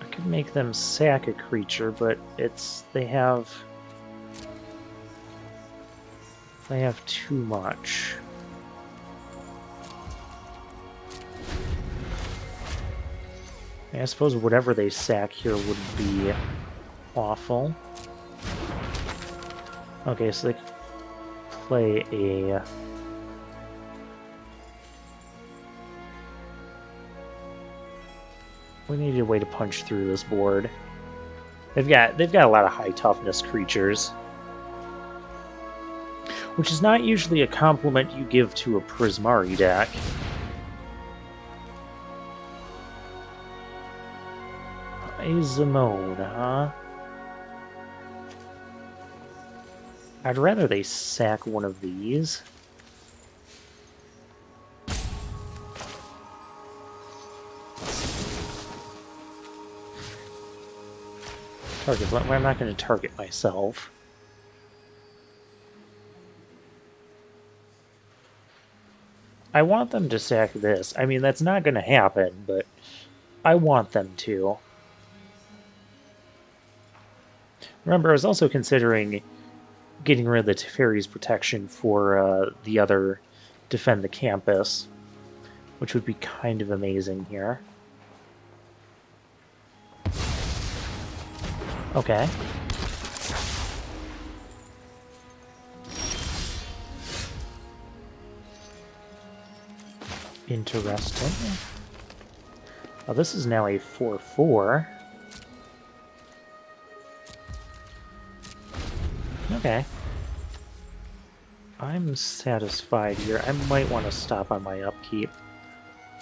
I could make them sack a creature, but they have too much. I suppose whatever they sack here would be awful. Okay, so they can play a... We need a way to punch through this board. They've got a lot of high toughness creatures, which is not usually a compliment you give to a Prismari deck. A Zimone, huh? I'd rather they sack one of these. Target, well, I'm not going to target myself. I want them to sack this. I mean, that's not going to happen, but I want them to. Remember, I was also considering getting rid of the Teferi's protection for the other Defend the Campus, which would be kind of amazing here. Okay. Interesting. Oh, this is now a 4/4. Okay. I'm satisfied here. I might want to stop on my upkeep.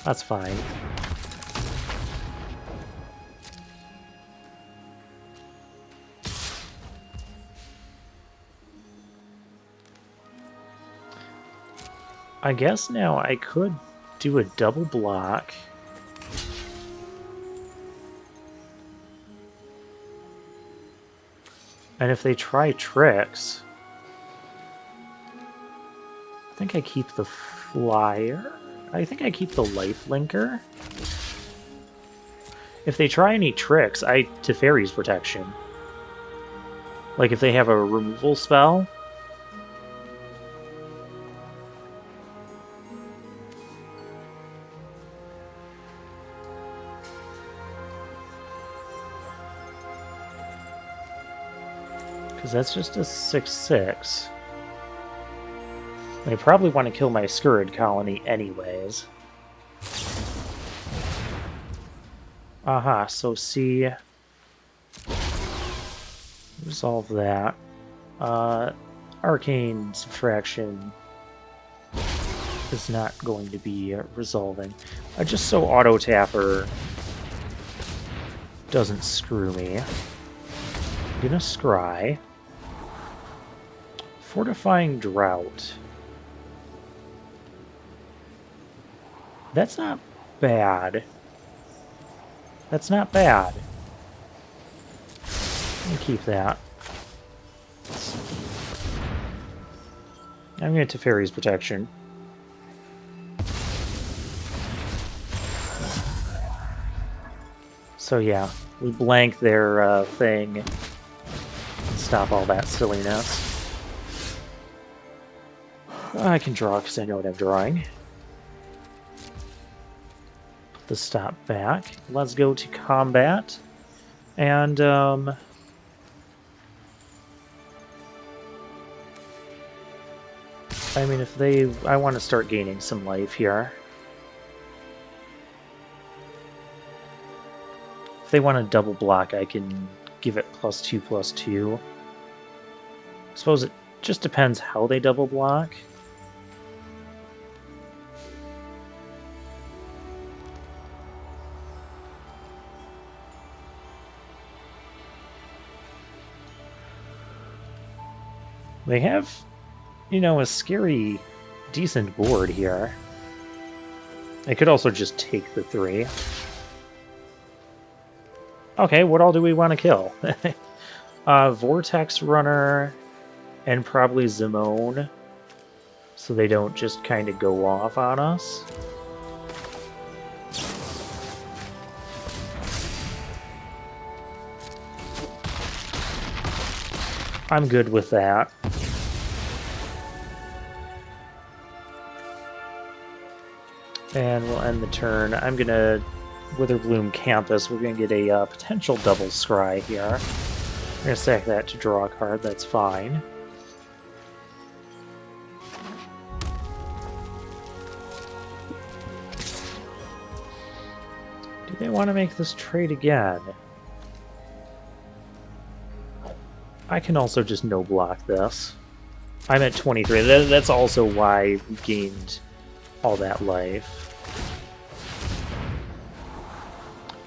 That's fine. I guess now I could do a double block. And if they try tricks, I think I keep the flyer. I think I keep the lifelinker. If they try any tricks, Teferi's protection. Like if they have a removal spell. Because that's just a 6/6. They probably want to kill my Scourge colony anyways. Aha, so see... Resolve that. Arcane Subtraction is not going to be resolving. Just so Auto-Tapper doesn't screw me. I'm gonna scry. Fortifying Drought. That's not bad. That's not bad. Let me keep that. I'm going to Teferi's protection. So yeah, we blank their thing and stop all that silliness. I can draw because I know what I'm drawing. Put the stop back. Let's go to combat. And, I mean, if they... I want to start gaining some life here. If they want to double block, I can give it +2/+2. I suppose it just depends how they double block. They have, you know, a scary, decent board here. I could also just take the 3. Okay, what all do we want to kill? Vortex Runner and probably Zimone, so they don't just kind of go off on us. I'm good with that. And we'll end the turn. I'm going to Witherbloom Campus. We're going to get a potential double scry here. I'm going to sack that to draw a card. That's fine. Do they want to make this trade again? I can also just no-block this. I'm at 23. That's also why we gained all that life.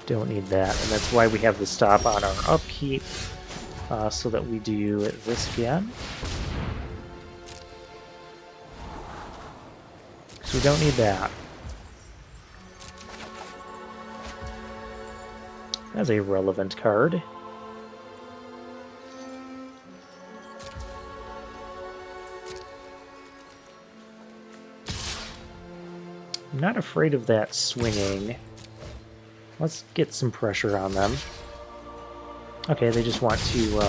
Don't need that, and that's why we have the stop on our upkeep, so that we do this again. So we don't need that. That's a relevant card. I'm not afraid of that swinging. Let's get some pressure on them. Okay, they just want to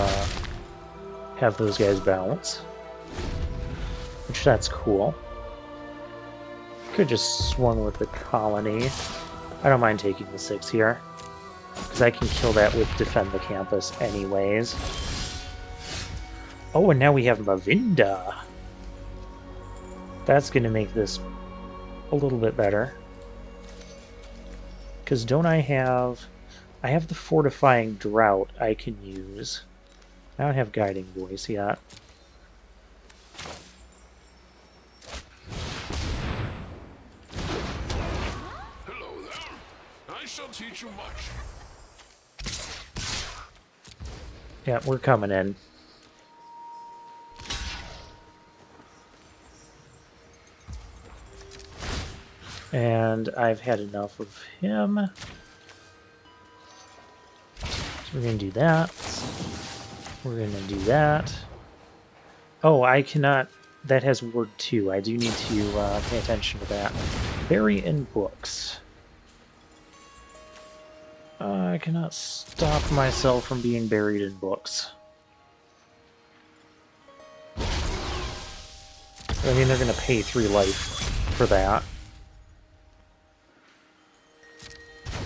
have those guys bounce. Which, that's cool. Could just swung with the colony. I don't mind taking the 6 here, because I can kill that with Defend the Campus anyways. Oh, and now we have Mavinda. That's going to make this a little bit better. Because don't I have... I have the Fortifying Drought I can use. I don't have Guiding Voice yet. Hello there. I shall teach you much. Yeah, we're coming in. And I've had enough of him. So we're going to do that. We're going to do that. Oh, I cannot... That has word 2. I do need to pay attention to that. Bury in books. I cannot stop myself from being buried in books. I mean, they're going to pay 3 life for that.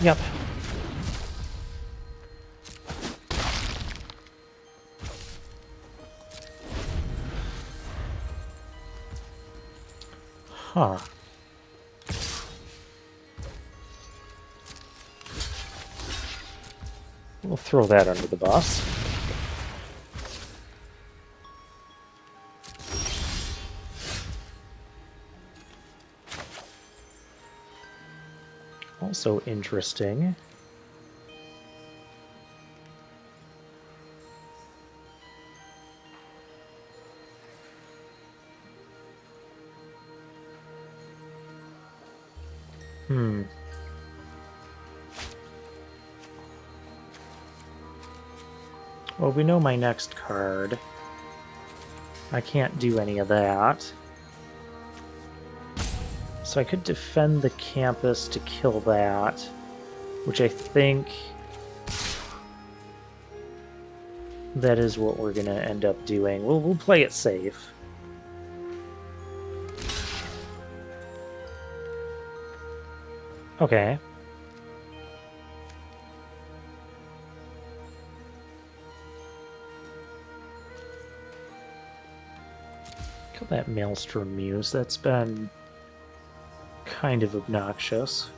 Yep. Huh. We'll throw that under the bus. Also interesting. Well, we know my next card. I can't do any of that. So I could defend the campus to kill that, which I think that is what we're going to end up doing. We'll play it safe. Okay. Kill that Maelstrom Muse. That's been kind of obnoxious.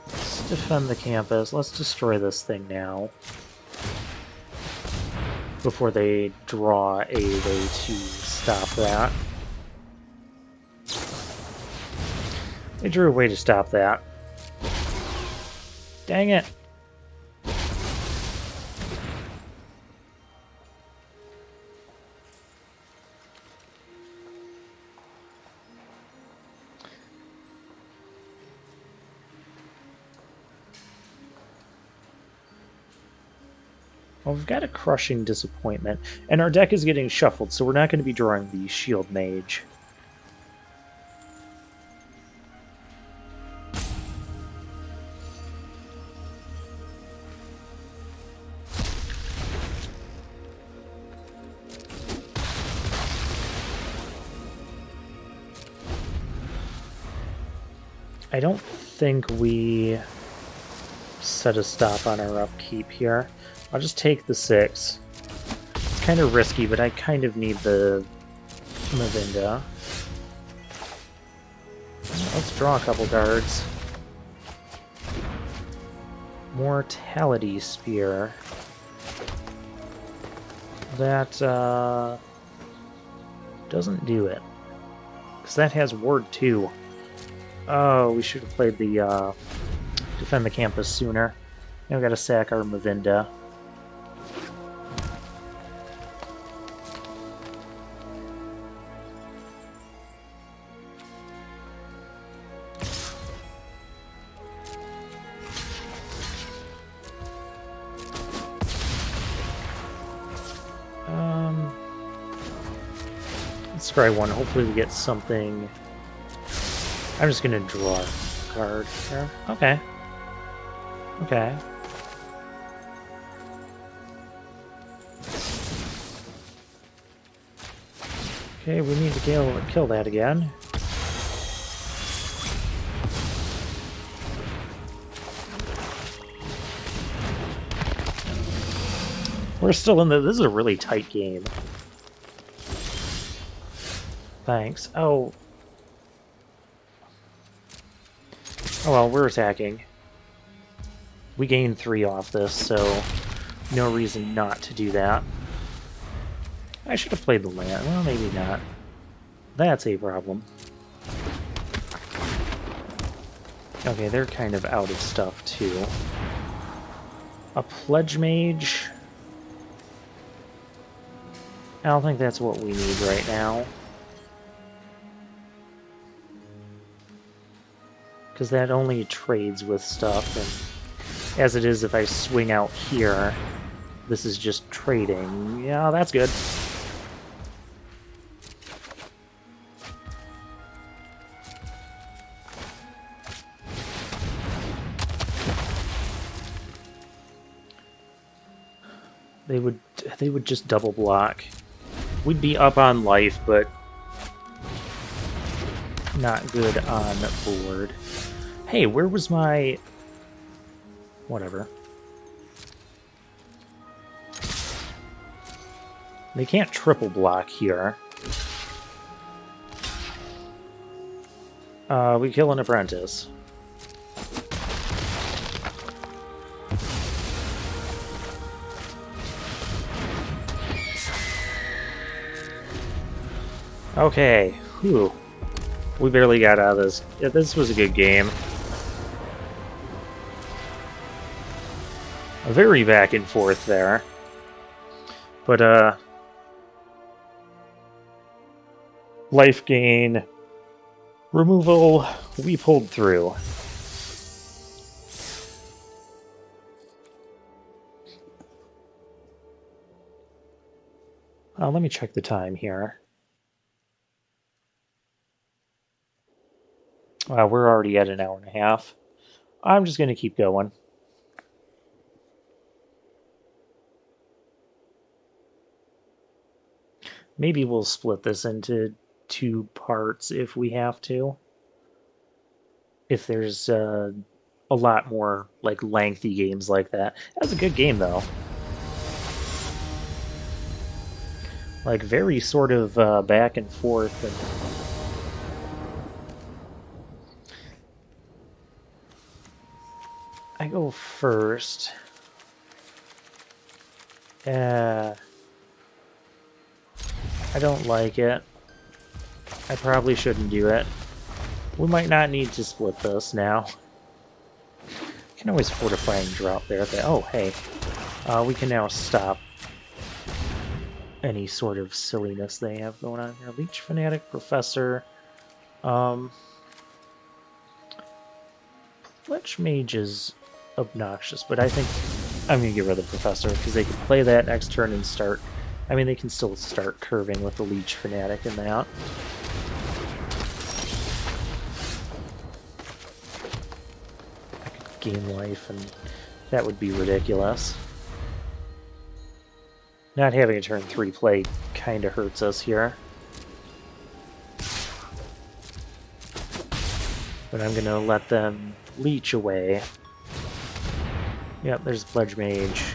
Let's defend the campus. Let's destroy this thing now. Before they draw a way to stop that. They drew a way to stop that. Dang it! Well, we've got a Crushing Disappointment, and our deck is getting shuffled, so we're not going to be drawing the Shield Mage. I don't think we set a stop on our upkeep here. I'll just take the 6. It's kind of risky, but I kind of need the Mavinda. Let's draw a couple cards. Mortality Spear. That doesn't do it. Because that has Ward 2. Oh, we should have played the Defend the Campus sooner. Now we gotta sack our Mavinda. Let's try one. Hopefully we get something. I'm just gonna draw a card here. Okay. Okay. Okay, we need to kill that again. We're still in the... This is a really tight game. Thanks. Oh. Oh well, we're attacking. We gain 3 off this, so no reason not to do that. I should have played the land. Well, maybe not. That's a problem. Okay, they're kind of out of stuff, too. A Pledge Mage. I don't think that's what we need right now. Because that only trades with stuff, and as it is, if I swing out here, this is just trading. Yeah, that's good. They would just double block. We'd be up on life, but not good on board. Hey, where was my... Whatever. They can't triple block here. We kill an apprentice. Okay, whew. We barely got out of this. Yeah, this was a good game. A very back and forth there. But, life gain, removal, we pulled through. Let me check the time here. We're already at an hour and a half. I'm just going to keep going. Maybe we'll split this into 2 parts if we have to. if there's a lot more like lengthy games like that. That's a good game though. Like very sort of back and forth and I go first. I don't like it. I probably shouldn't do it. We might not need to split this now. Can always fortifying drop there. Oh, hey. We can now stop any sort of silliness they have going on here. Leech Fanatic, Professor. Lich Mage is obnoxious, but I think I'm going to get rid of the Professor, because they can play that next turn and start... I mean, they can still start curving with the Leech Fanatic in that. I could gain life, and that would be ridiculous. Not having a turn 3 play kind of hurts us here. But I'm going to let them leech away. Yep, there's Pledge Mage.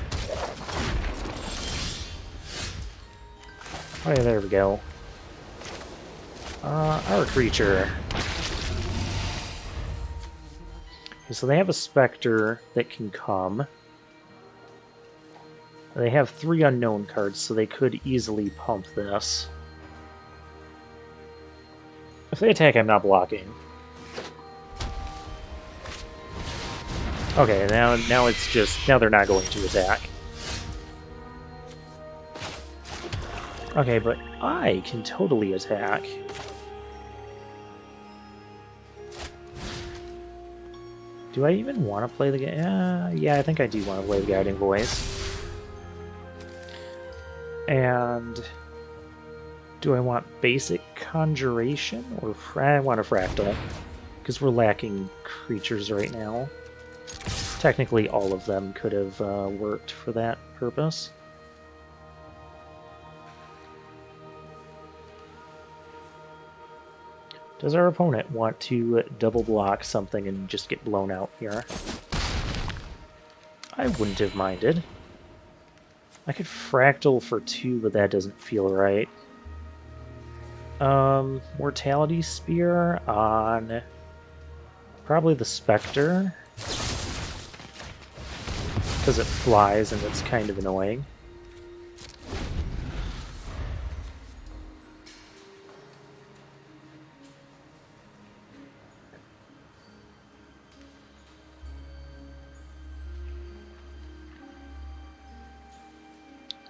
Oh yeah, there we go. Our creature. Okay, so they have a Spectre that can come. They have 3 unknown cards, so they could easily pump this. If they attack, I'm not blocking. Okay, now it's just... Now they're not going to attack. Okay, but I can totally attack. Do I even want to play the game? Yeah, I think I do want to play the Guiding Voice. And... do I want basic Conjuration? Or I want a Fractal. Because we're lacking creatures right now. Technically, all of them could have worked for that purpose. Does our opponent want to double block something and just get blown out here? I wouldn't have minded. I could Fractal for 2, but that doesn't feel right. Mortality Spear on probably the Spectre. Because it flies and it's kind of annoying.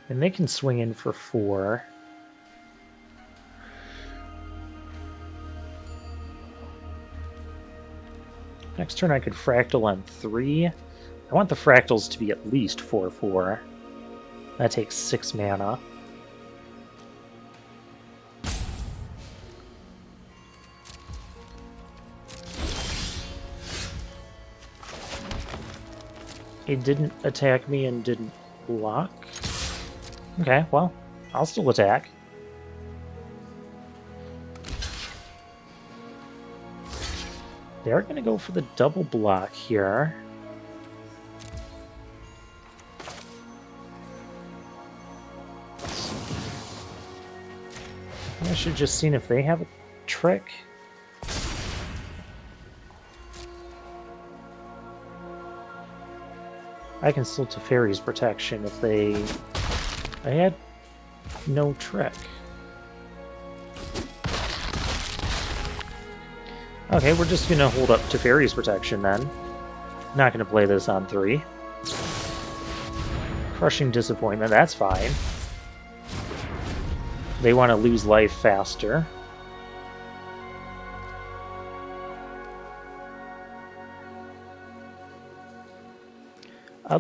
And they can swing in for 4. Next turn I could Fractal on 3. I want the Fractals to be at least 4/4. That takes 6 mana. It didn't attack me and didn't block. Okay, well, I'll still attack. They're going to go for the double block here. I should just seen if they have a trick. I can still Teferi's protection if they... I had no trick. Okay, we're just gonna hold up Teferi's protection then. Not gonna play this on 3. Crushing Disappointment, that's fine. They want to lose life faster.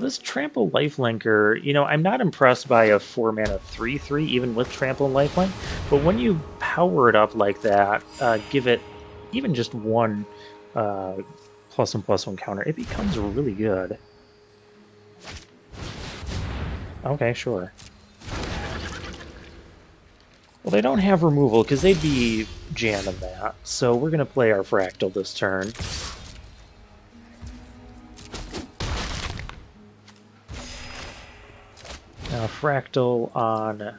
This Trample Lifelinker, you know, I'm not impressed by a 4-mana 3/3, even with Trample and Lifelink, but when you power it up like that, give it even just 1 +1/+1 counter, it becomes really good. Okay, sure. Well, they don't have removal, because they'd be jamming that, so we're going to play our Fractal this turn. fractal on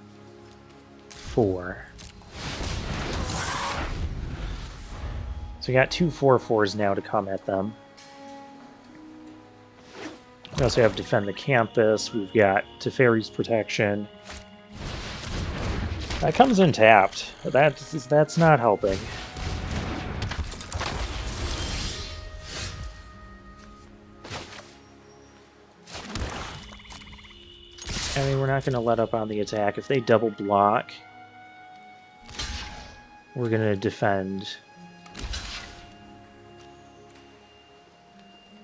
4. So we got 2 4/4s now to come at them. We also have Defend the Campus. We've got Teferi's Protection. That comes in tapped. That's not helping. I mean, we're not going to let up on the attack. If they double block, we're going to defend.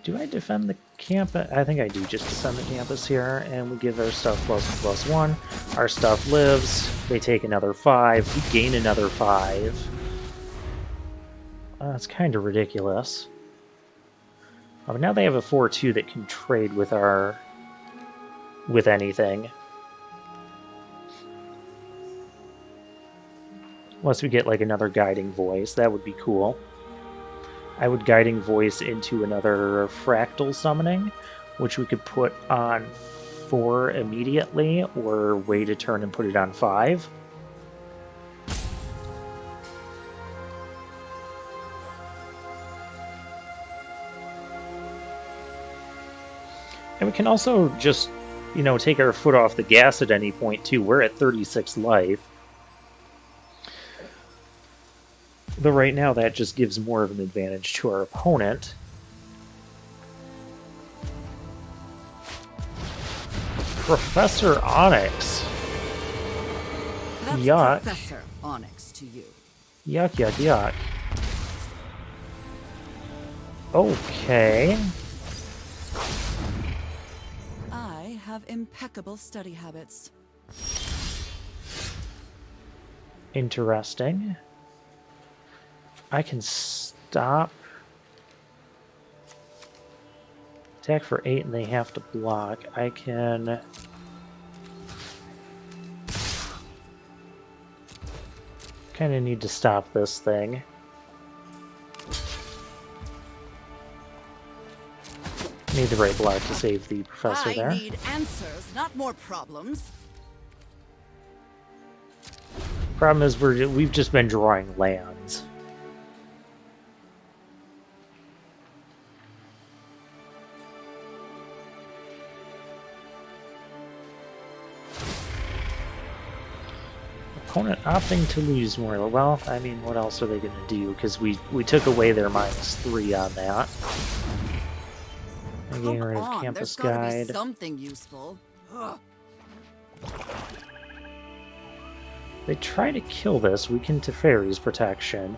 Do I defend the campus? I think I do just defend the campus here, and we give our stuff +1/+1. Our stuff lives. They take another 5. We gain another 5. That's kind of ridiculous. Oh, but now they have a 4/2 that can trade with with anything. Unless we get like another Guiding Voice, that would be cool. I would Guiding Voice into another Fractal Summoning, which we could put on 4 immediately, or wait a turn and put it on 5. And we can also just, you know, take our foot off the gas at any point, too. We're at 36 life. Though right now that just gives more of an advantage to our opponent. Professor Onyx. That's Yuck. Professor Onyx to you. Yuck, yuck, yuck. Okay. I have impeccable study habits. Interesting. I can stop. Attack for 8 and they have to block. I can... kind of need to stop this thing. Need the right block to save the professor there. I need answers, not more problems. Problem is we've just been drawing lands. Opponent opting to lose more. Well, I mean, what else are they going to do? Because we took away their -3 on that. I'm getting rid of Campus Guide. Be something useful. Ugh. They try to kill this. We can Teferi's Protection.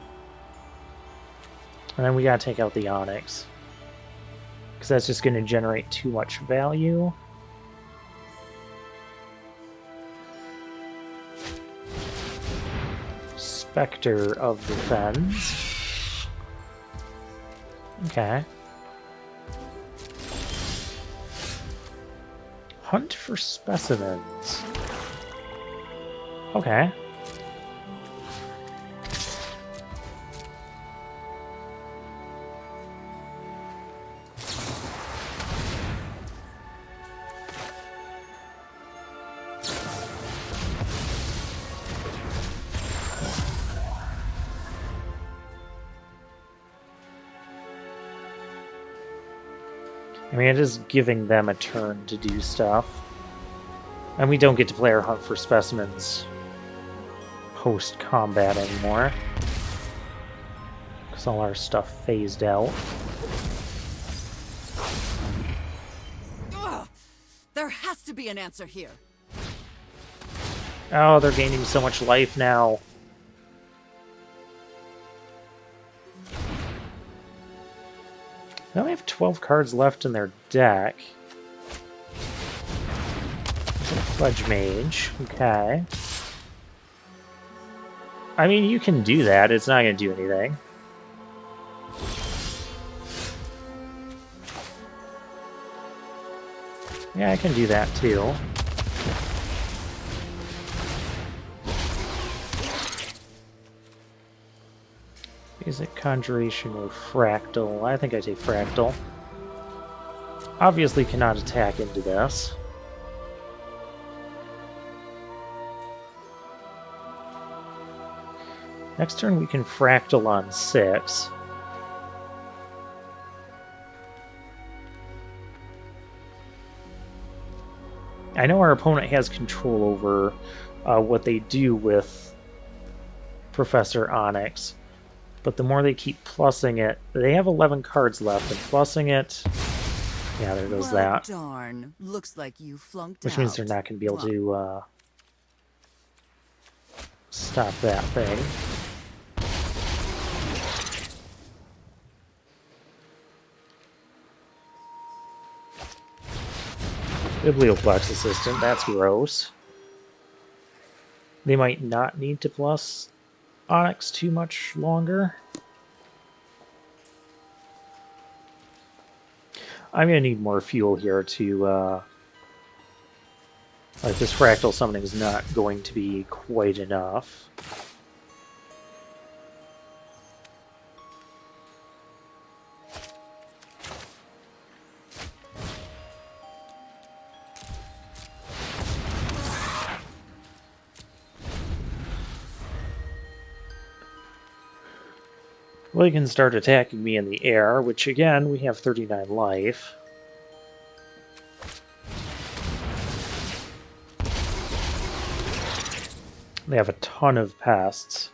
And then we gotta take out the Onyx. Because that's just going to generate too much value. Spectre of Defense. Okay. Hunt for specimens. Okay. I mean, it is giving them a turn to do stuff. And we don't get to play our Hunt for Specimens post-combat anymore. Because all our stuff phased out. Ugh. There has to be an answer here. Oh, they're gaining so much life now. They only have 12 cards left in their deck. There's a Fudge Mage. Okay. I mean, you can do that. It's not going to do anything. Yeah, I can do that too. Is it Conjuration or Fractal? I think I take Fractal. Obviously cannot attack into this. Next turn we can fractal on 6. I know our opponent has control over what they do with Professor Onyx, but the more they keep plussing it, they have 11 cards left, and plussing it, yeah, there goes Well, that. darn. Looks like you flunked Which out. means they're not going to be able to stop that thing. Biblioplex Assistant, that's gross. They might not need to plus Onyx too much longer. I'm going to need more fuel here to... like, this fractal summoning is not going to be quite enough. Well, you can start attacking me in the air, which again, we have 39 life. They have a ton of pests.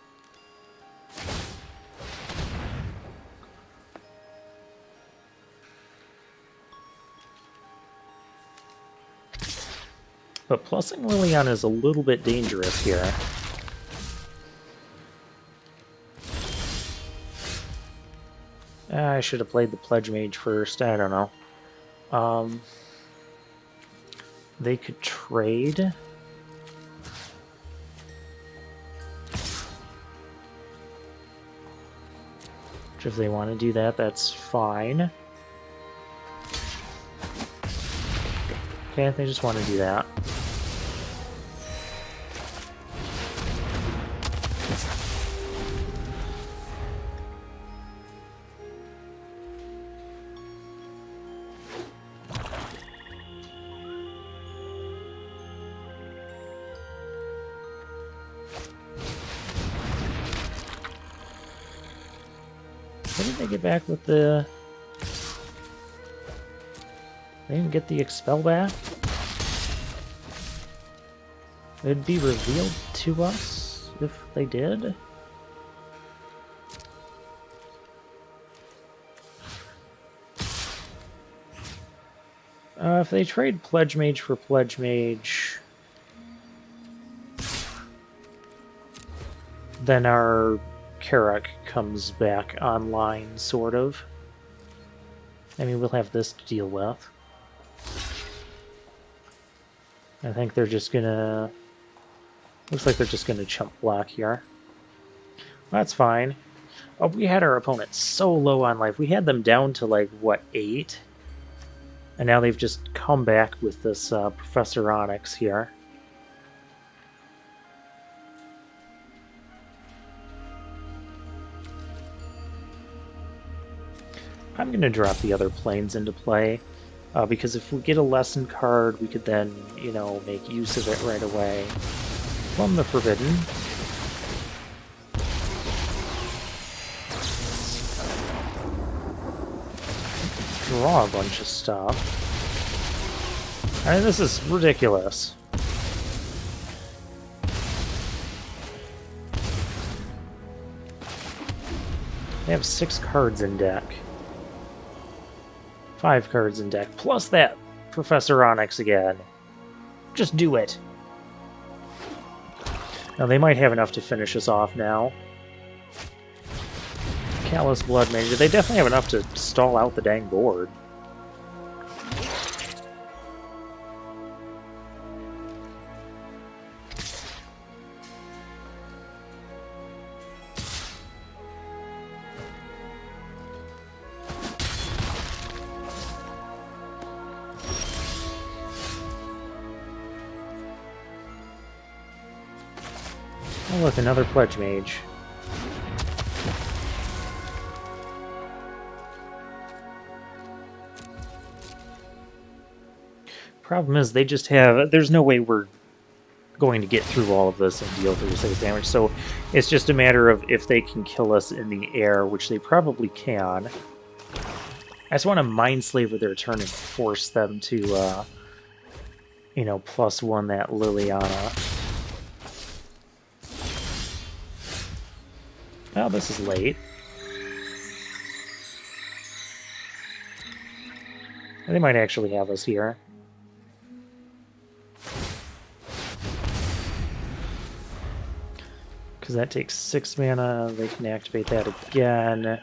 But plussing Liliana is a little bit dangerous here. I should have played the Pledge Mage first. I don't know. They could trade. Which, if they want to do that, that's fine. Okay, they just want to do that. What did they get back with the... They didn't get the Expel back? It'd be revealed to us if they did? If they trade Pledge Mage for Pledge Mage, then our Karak comes back online, sort of. I mean, we'll have this to deal with. I think they're just gonna... Looks like they're just gonna chump block here. That's fine. Oh, we had our opponent so low on life. We had them down to, like, what, 8? And now they've just come back with this Professor Onyx here. I'm going to drop the other planes into play, because if we get a lesson card, we could then, you know, make use of it right away. Plumb the Forbidden. Draw a bunch of stuff. I mean, this is ridiculous. They have 6 cards in deck. 5 cards in deck, plus that Professor Onyx again. Just do it. Now, they might have enough to finish us off now. Callous Blood Mage. They definitely have enough to stall out the dang board. Oh look, another Pledge Mage. Problem is, they just have... There's no way we're going to get through all of this and deal 36 damage. So it's just a matter of if they can kill us in the air, which they probably can. I just want to Mind Slaver their turn and force them to, you know, +1 that Liliana. Well, this is late. They might actually have us here. Because that takes 6 mana, they can activate that again.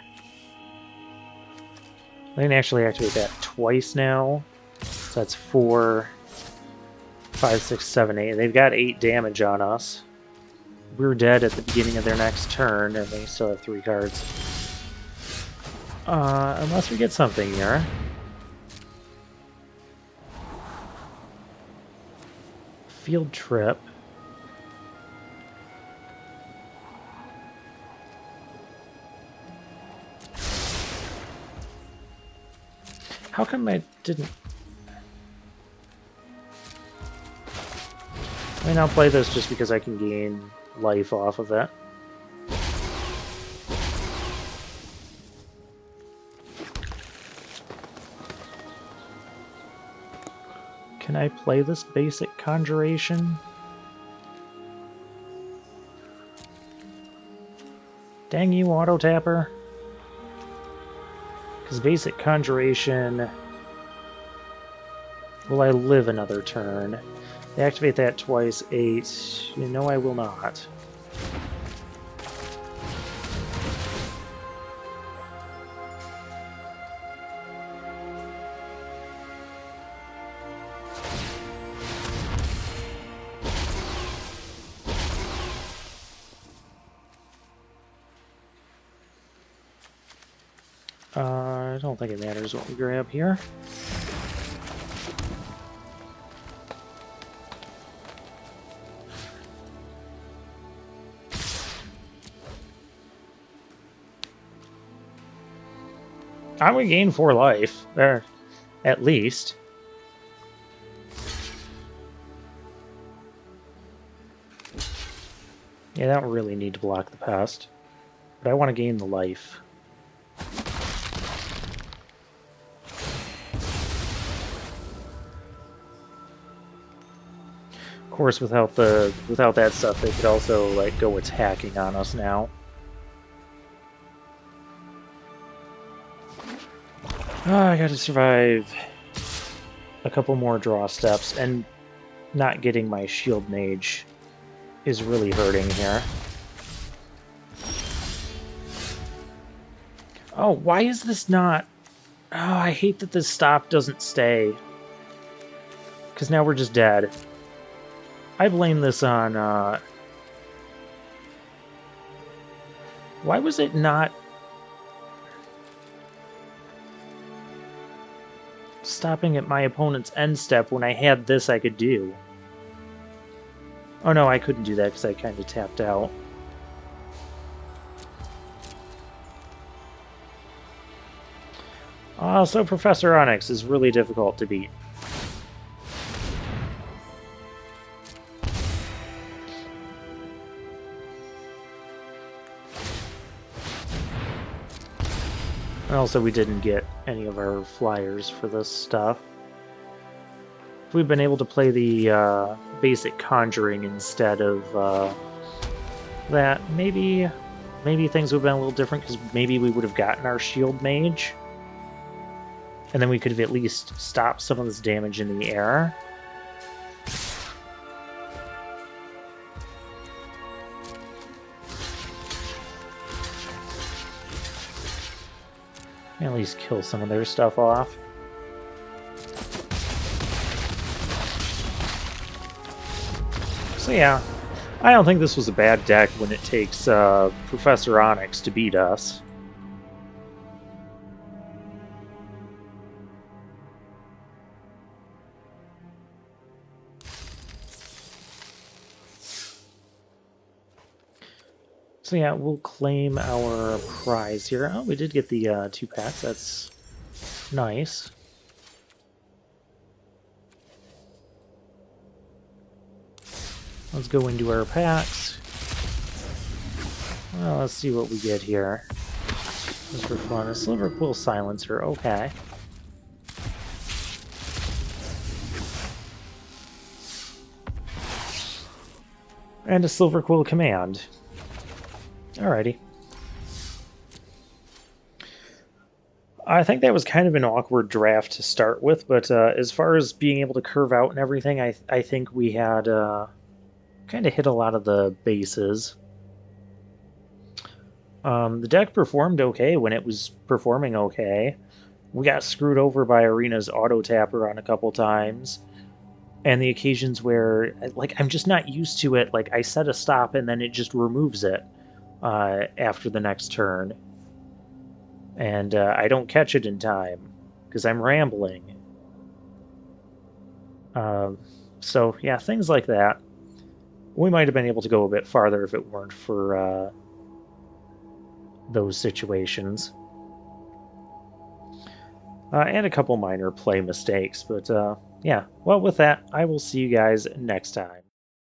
They can actually activate that twice now. So that's 4, 5, 6, 7, 8. They've got 8 damage on us. We're dead at the beginning of their next turn, and they still have 3 cards. Unless we get something here. Field trip. How come I didn't... I mean, I'll play this just because I can gain life off of it. Can I play this basic conjuration? Dang you, auto tapper. Because basic conjuration... Will I live another turn? They activate that twice, 8. You know I will not. I don't think it matters what we grab here. I'm gonna gain 4 life, or at least. Yeah, I don't really need to block the pest, but I want to gain the life. Of course, without that stuff, they could also like go attacking on us now. I gotta survive a couple more draw steps, and not getting my shield mage is really hurting here. Oh, why is this not... Oh, I hate that this stop doesn't stay. Because now we're just dead. I blame this on... Why was it not... stopping at my opponent's end step when I had this I could do? Oh no, I couldn't do that because I kind of tapped out. So Professor Onyx is really difficult to beat. And also we didn't get any of our flyers for this stuff. If we'd been able to play the basic conjuring instead of that, maybe things would have been a little different, because maybe we would have gotten our shield mage. And then we could have at least stopped some of this damage in the air. At least kill some of their stuff off. So yeah, I don't think this was a bad deck when it takes Professor Onyx to beat us. So yeah, we'll claim our prize here. Oh, we did get the 2 packs. That's nice. Let's go into our packs. Well, let's see what we get here. Just for fun, a Silver Quill Silencer, okay. And a Silver Quill Command. Alrighty. I think that was kind of an awkward draft to start with, but as far as being able to curve out and everything, I think we had kind of hit a lot of the bases. The deck performed okay when it was performing okay. We got screwed over by Arena's auto tapper on a couple times. And the occasions where, like, I'm just not used to it. Like, I set a stop and then it just removes it after the next turn. And I don't catch it in time because I'm rambling. So, yeah, things like that. We might have been able to go a bit farther if it weren't for those situations. And a couple minor play mistakes. But, yeah, well, with that, I will see you guys next time.